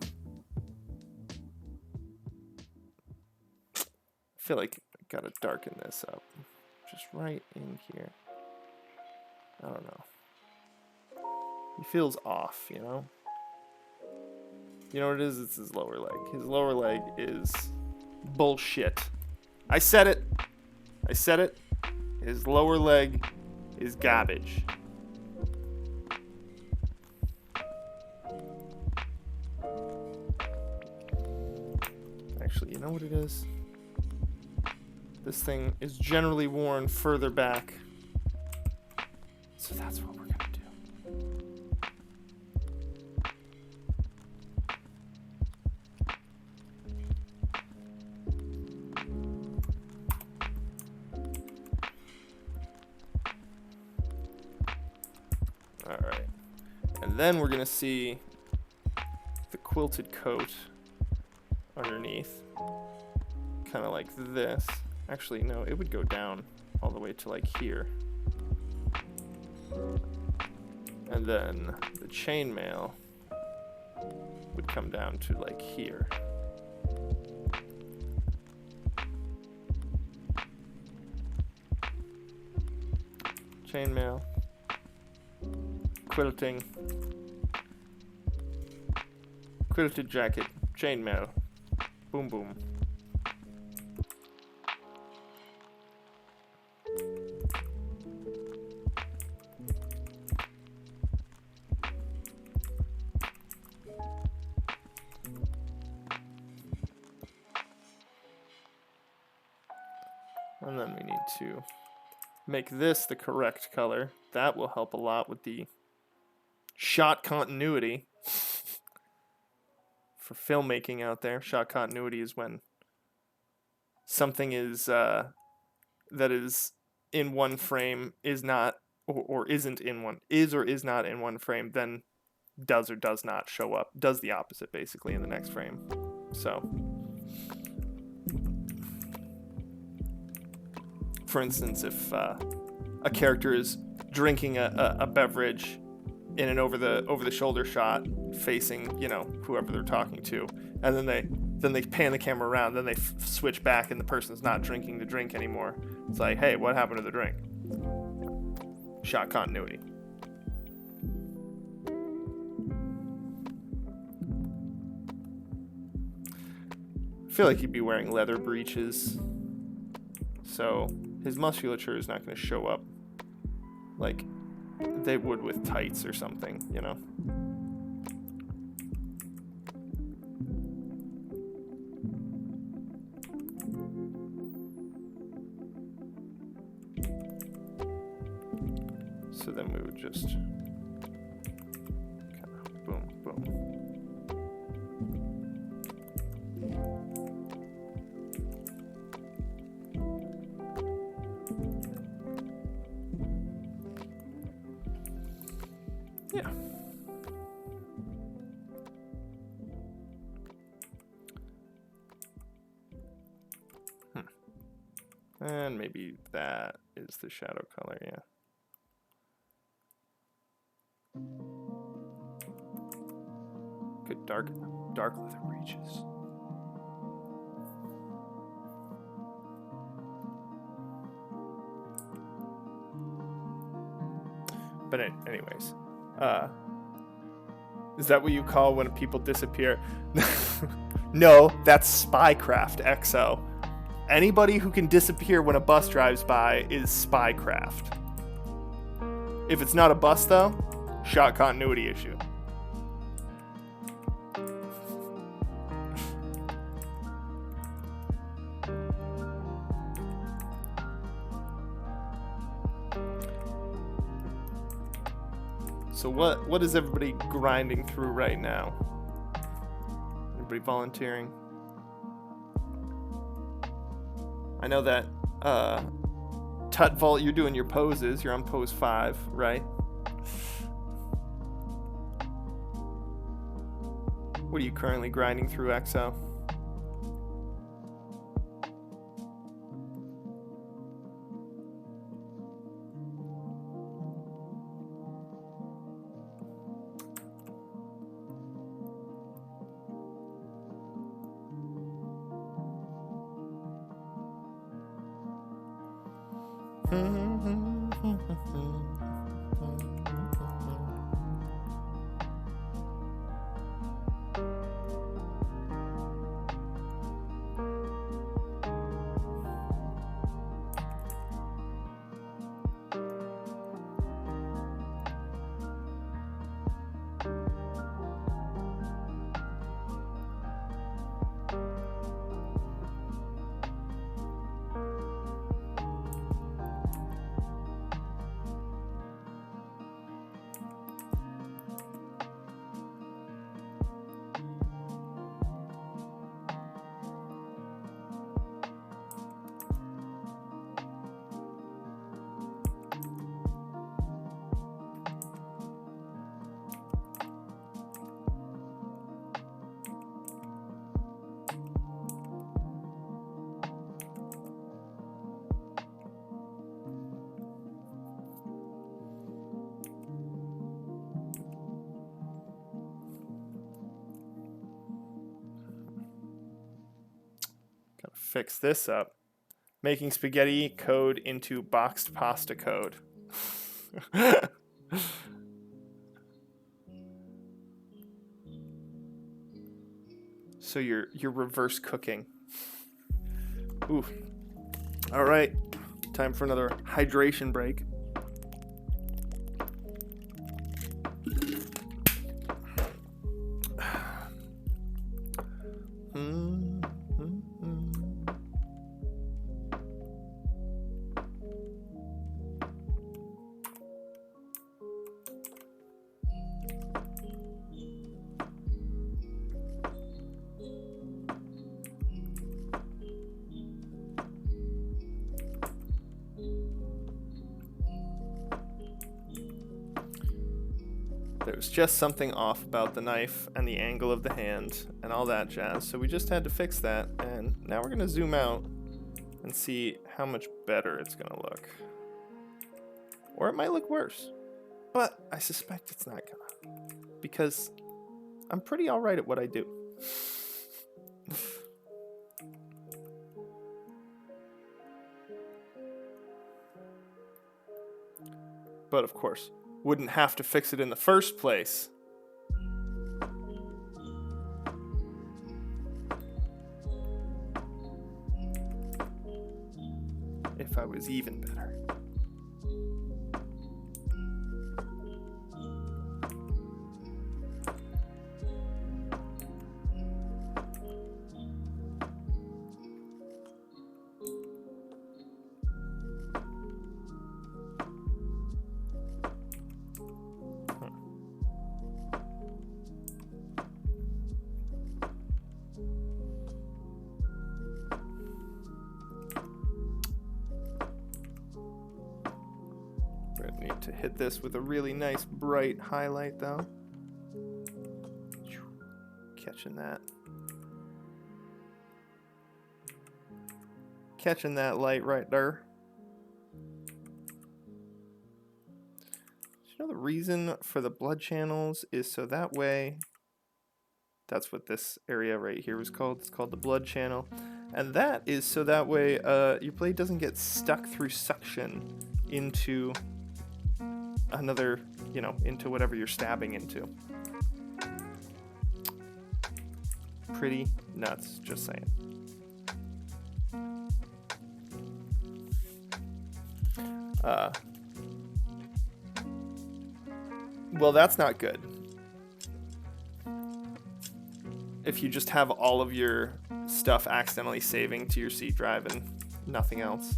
I feel like I gotta darken this up, just right in here. I don't know. He feels off, you know? You know what it is? It's his lower leg. His lower leg is bullshit. I said it. I said it. His lower leg is garbage. Actually, you know what it is? This thing is generally worn further back. So that's what we're gonna do. All right. And then we're gonna see the quilted coat underneath. Kind of like this. Actually, no, it would go down all the way to like here. And then the chainmail would come down to like here. Chainmail, quilting, quilted jacket, chainmail, boom boom. And then we need to make this the correct color. That will help a lot with the shot continuity for filmmaking out there. Shot continuity is when something is that is in one frame is not or isn't in one is or is not in one frame, then does or does not show up. Does the opposite basically in the next frame. So, for instance, if a character is drinking a beverage in an over the shoulder shot facing, you know, whoever they're talking to, and then they pan the camera around, then they switch back and the person's not drinking the drink anymore. It's like, hey, what happened to the drink? Shot continuity. I feel like he'd be wearing leather breeches, so his musculature is not going to show up like they would with tights or something, you know? So then we would just kind of boom, boom. Yeah. And maybe that is the shadow color, yeah. Good dark leather breeches. But anyways, is that what you call when people disappear? No, that's spycraft, XO. Anybody who can disappear when a bus drives by is spycraft. If it's not a bus, though, shot continuity issue. So what is everybody grinding through right now? Everybody volunteering? I know that Tut Vault, you're doing your poses. You're on pose 5, right? What are you currently grinding through, XO? Fix this up. Making spaghetti code into boxed pasta code. So you're reverse cooking. Ooh. All right. Time for another hydration break. There was just something off about the knife and the angle of the hand and all that jazz. So we just had to fix that. And now we're going to zoom out and see how much better it's going to look. Or it might look worse. But I suspect it's not gonna. Because I'm pretty alright at what I do. But of course, wouldn't have to fix it in the first place. If I was even better. Need to hit this with a really nice bright highlight though. Catching that. Catching that light right there. You know the reason for the blood channels is so that way, that's what this area right here was called. It's called the blood channel. And that is so that way your blade doesn't get stuck through suction into another, you know, into whatever you're stabbing into. Pretty nuts, just saying. Well, that's not good. If you just have all of your stuff accidentally saving to your C drive and nothing else.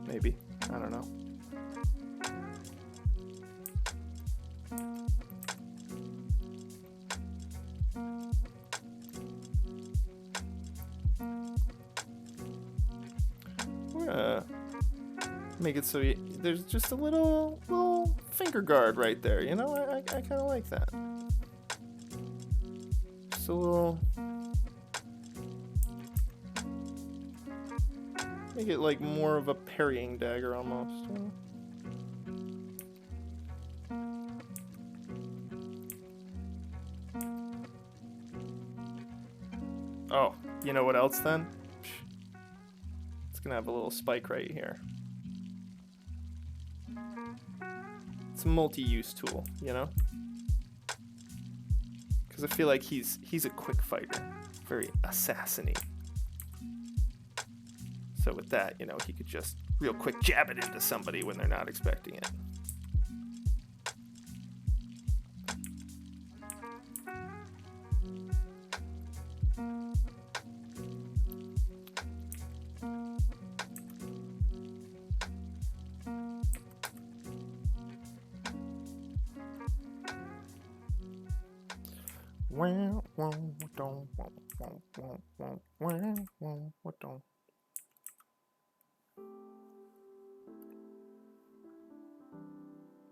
Maybe. I don't know. Make it so there's just a little finger guard right there, you know? I kind of like that. Just a little... Make it like more of a parrying dagger almost. You know? Oh, you know what else then? It's gonna have a little spike right here. It's a multi-use tool, you know? Because I feel like he's a quick fighter, very assassin-y. So with that, you know, he could just real quick jab it into somebody when they're not expecting it.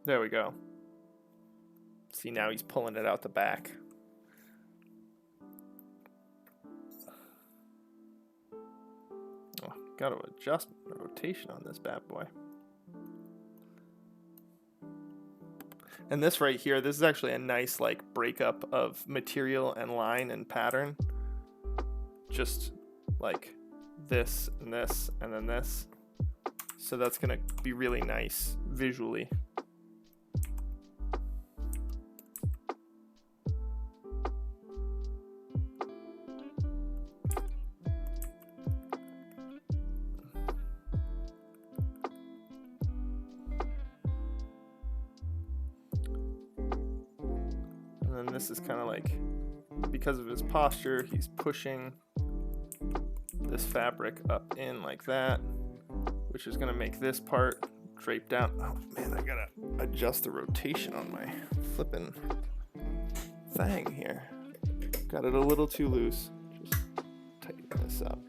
There we go. See, now he's pulling it out the back. Oh, got to adjust the rotation on this bad boy. And this right here, this is actually a nice like breakup of material and line and pattern. Just like this and this and then this. So that's gonna be really nice visually. And this is kind of like, because of his posture, he's pushing this fabric up in like that, which is going to make this part drape down. Oh man, I gotta adjust the rotation on my flipping thing here. Got it a little too loose. Just tighten this up.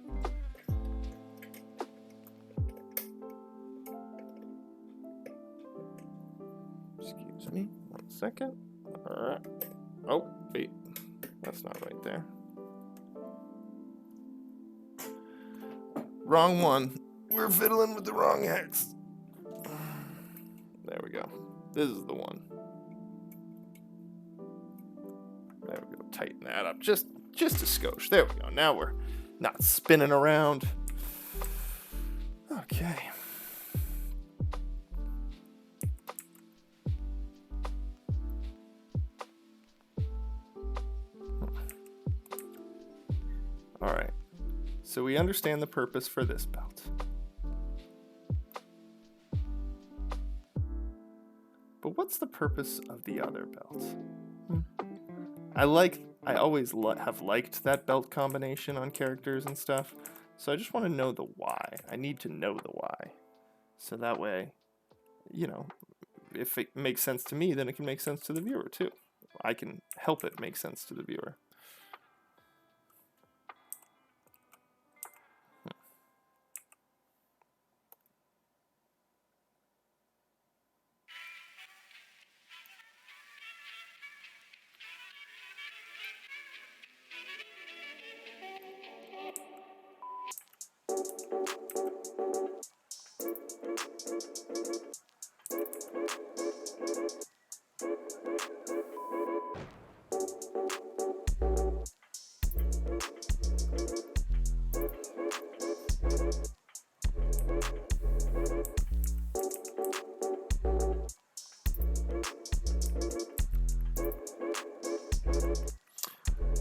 Excuse me, 1 second. Alright. Oh, wait. That's not right there. Wrong one. We're fiddling with the wrong hex. There we go. This is the one. There we go. Tighten that up just a skosh. There we go. Now we're not spinning around. Okay. All right. So we understand the purpose for this belt. But what's the purpose of the other belt? I always have liked that belt combination on characters and stuff, so I just want to know the why. I need to know the why. So that way, you know, if it makes sense to me, then it can make sense to the viewer too. I can help it make sense to the viewer.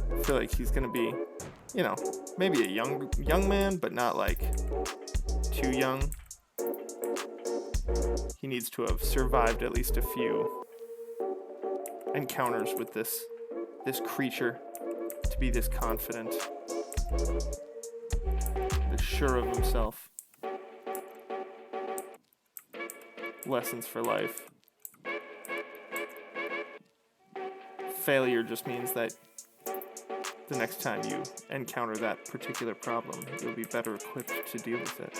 I feel like he's gonna be, you know, maybe a young man, but not like too young. He needs to have survived at least a few encounters with this creature to be this confident, this sure of himself. Lessons for life. Failure just means that the next time you encounter that particular problem, you'll be better equipped to deal with it.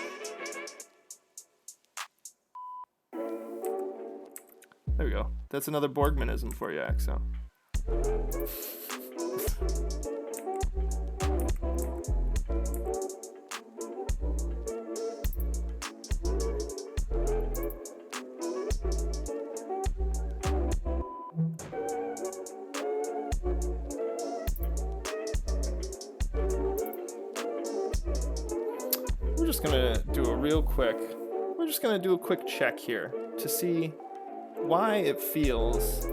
There we go. That's another Borgmanism for you, Axo. We're just gonna do a quick check here to see why it feels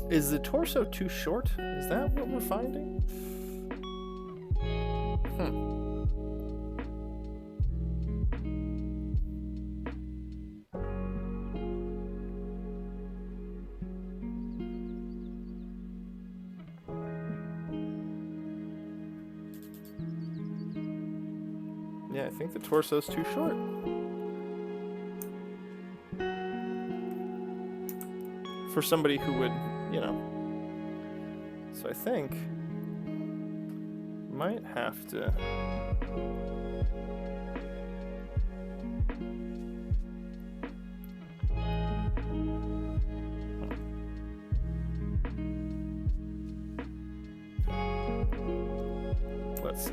Is the torso too short? Is that what we're finding? Yeah, I think the torso's too short. For somebody who would, you know. So I think might have to let's see.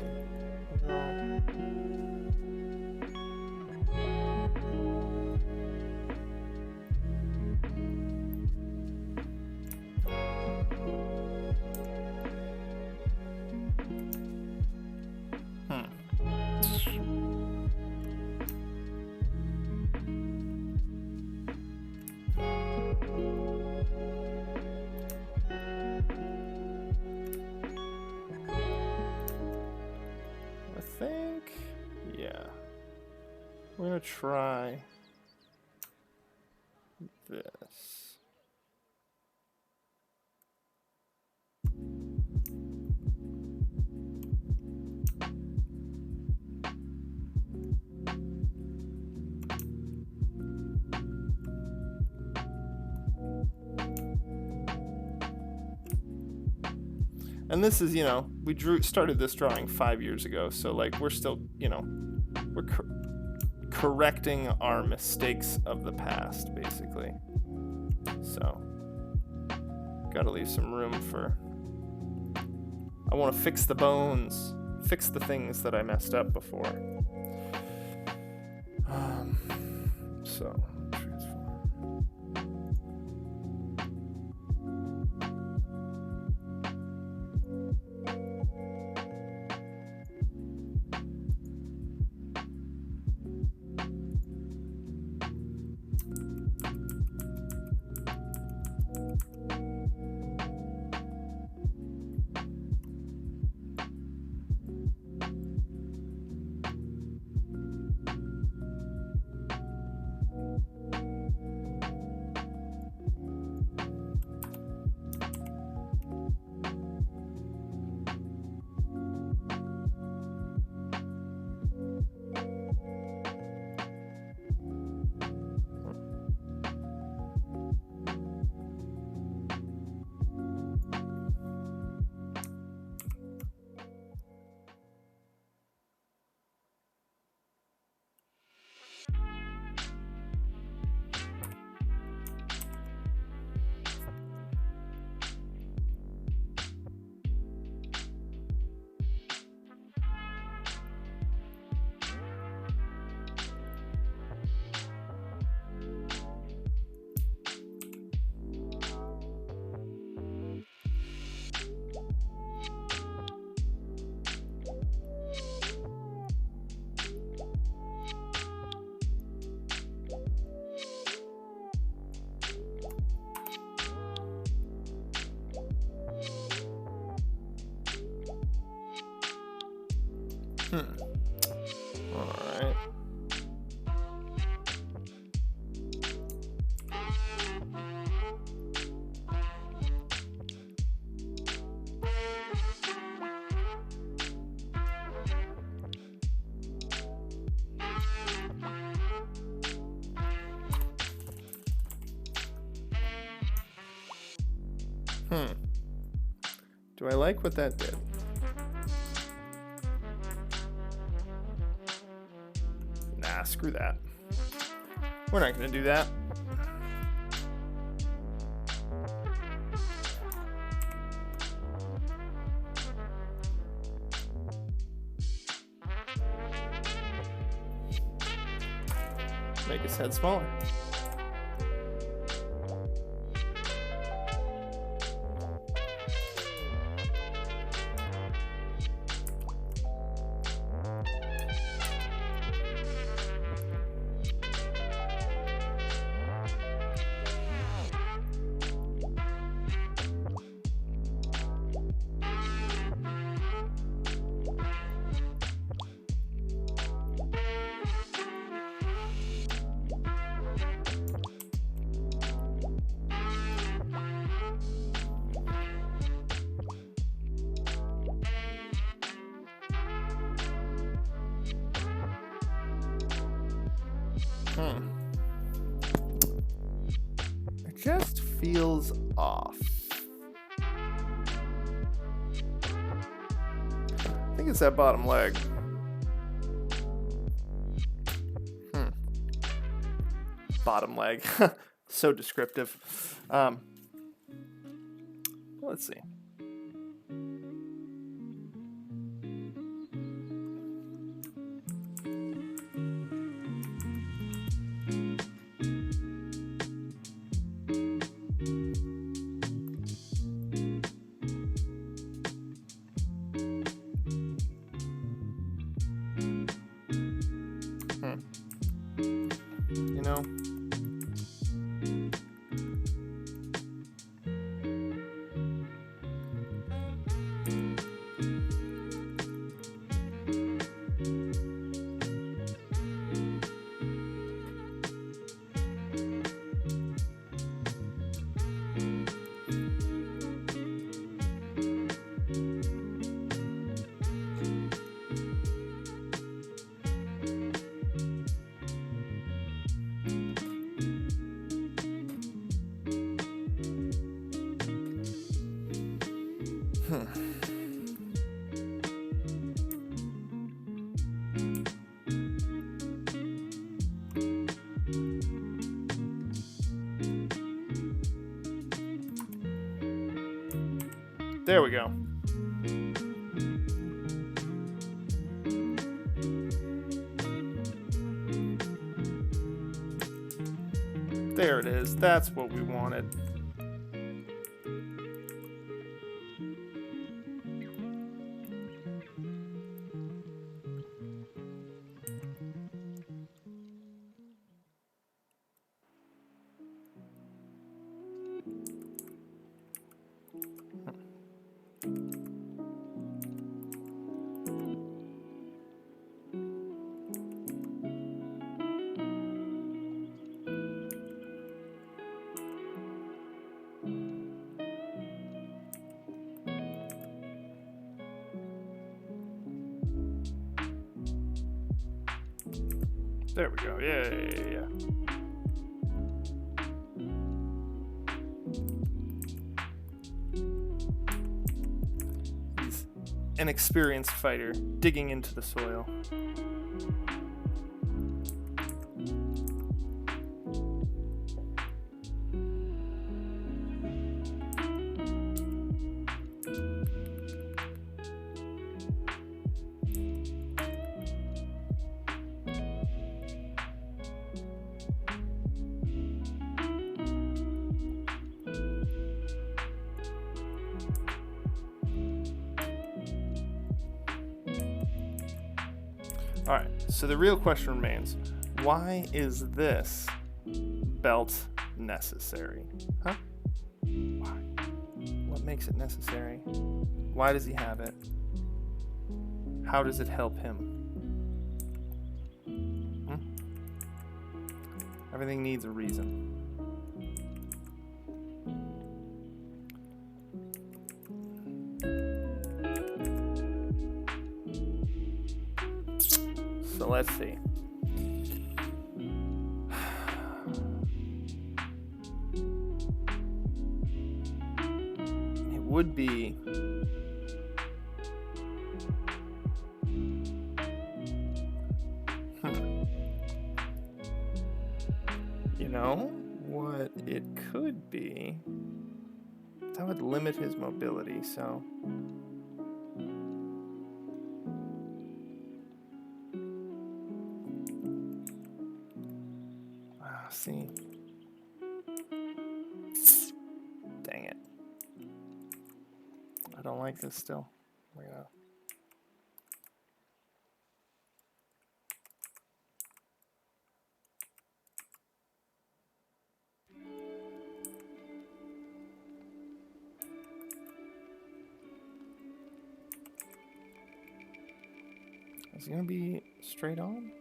We're gonna try this. And this is, you know, we started this drawing 5 years ago, so like we're still, you know, we're correcting our mistakes of the past, basically. So, gotta leave some room for. I want to fix the bones, fix the things that I messed up before. So. All right. Do I like what that did? Nah, screw that. We're not gonna do that. Make his head smaller. It just feels off. I think it's that bottom leg. Bottom leg. So descriptive. Let's see. There we go. There it is. That's what we wanted. There we go. Yeah. He's an experienced fighter digging into the soil. Alright, so the real question remains, why is this belt necessary? Huh? Why? What makes it necessary? Why does he have it? How does it help him? Everything needs a reason. So let's see. It would be you know what it could be? That would limit his mobility, so see. Dang it. I don't like this still. We're gonna... Is it gonna be straight on?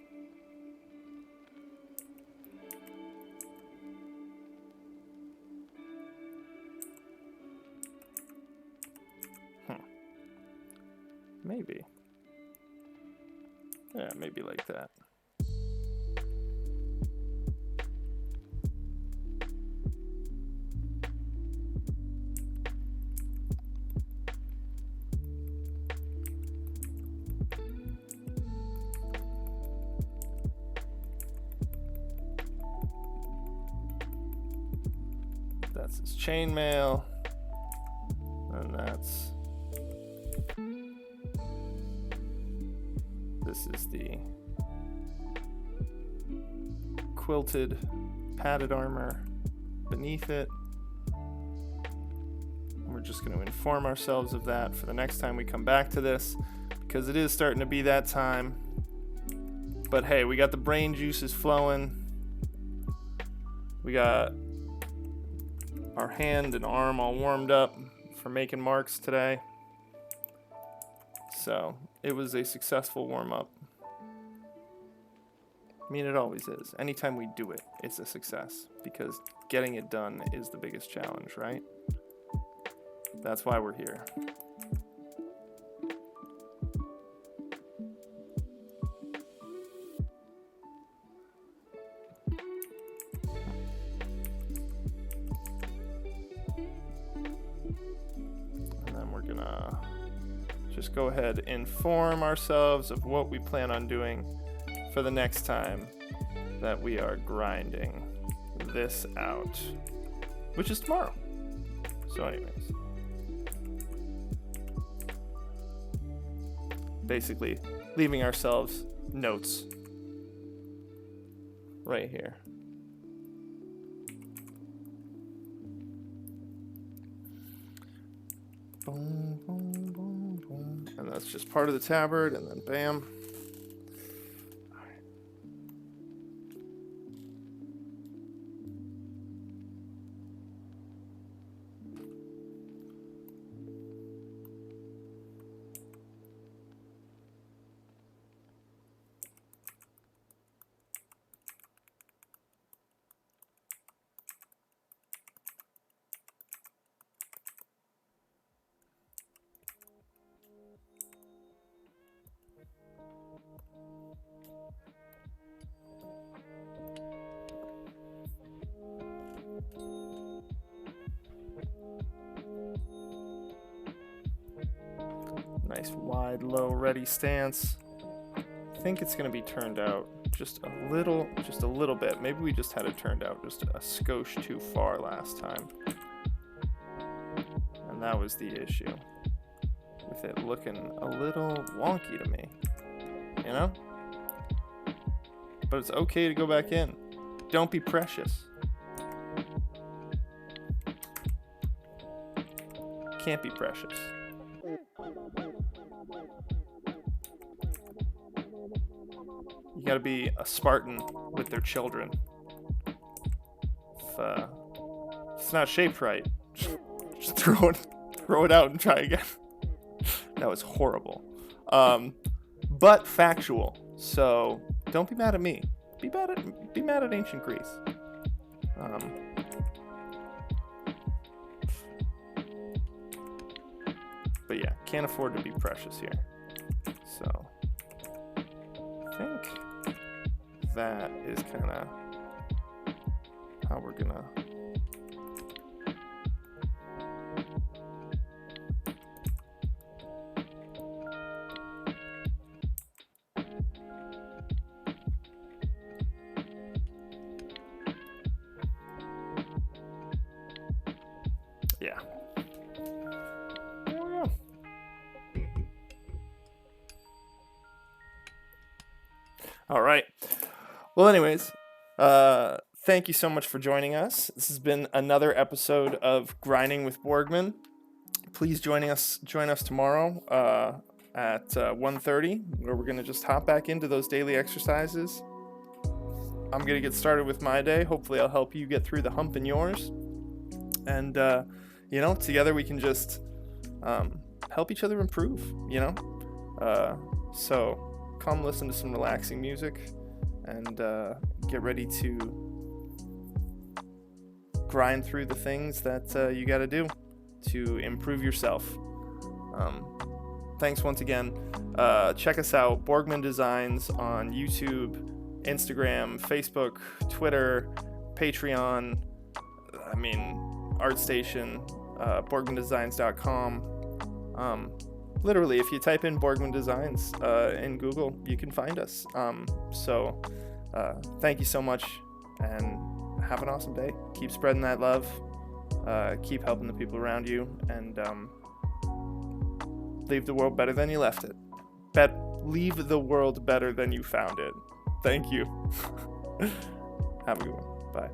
Maybe. Yeah, maybe like that. That's his chainmail. And that's... This is the quilted, padded armor beneath it. We're just going to inform ourselves of that for the next time we come back to this, because it is starting to be that time. But hey, we got the brain juices flowing. We got our hand and arm all warmed up for making marks today. So it was a successful warm-up. I mean, it always is. Anytime we do it, it's a success, because getting it done is the biggest challenge, right? That's why we're here. And then we're gonna just go ahead, inform ourselves of what we plan on doing for the next time that we are grinding this out, which is tomorrow. So anyways, basically leaving ourselves notes right here. Boom, boom, boom, boom. And that's just part of the tabard, and then bam. Nice wide, low, ready stance. I think it's going to be turned out just a little bit. Maybe we just had it turned out just a skosh too far last time. And that was the issue, with it looking a little wonky to me, you know? But it's okay to go back in. Don't be precious. Can't be precious. You gotta be a Spartan with their children. If it's not shaped right, just throw it out and try again. That was horrible. But factual. So don't be mad at me. Be mad at ancient Greece. But yeah, can't afford to be precious here. So I think that is kind of how we're gonna yeah. There we go. All right. Well, anyways, thank you so much for joining us. This has been another episode of Grinding with Borgman. Please join us tomorrow at 1:30, where we're going to just hop back into those daily exercises. I'm going to get started with my day. Hopefully I'll help you get through the hump in yours. And, together we can just help each other improve, So come listen to some relaxing music and get ready to grind through the things that you got to do to improve yourself. Thanks once again. Check us out, Borgman Designs, on YouTube, Instagram, Facebook, Twitter, Patreon, ArtStation, BorgmanDesigns.com. Literally, if you type in Borgman Designs in Google, you can find us. So thank you so much, and have an awesome day. Keep spreading that love. Keep helping the people around you, and leave the world better than you left it. Leave the world better than you found it. Thank you. Have a good one. Bye.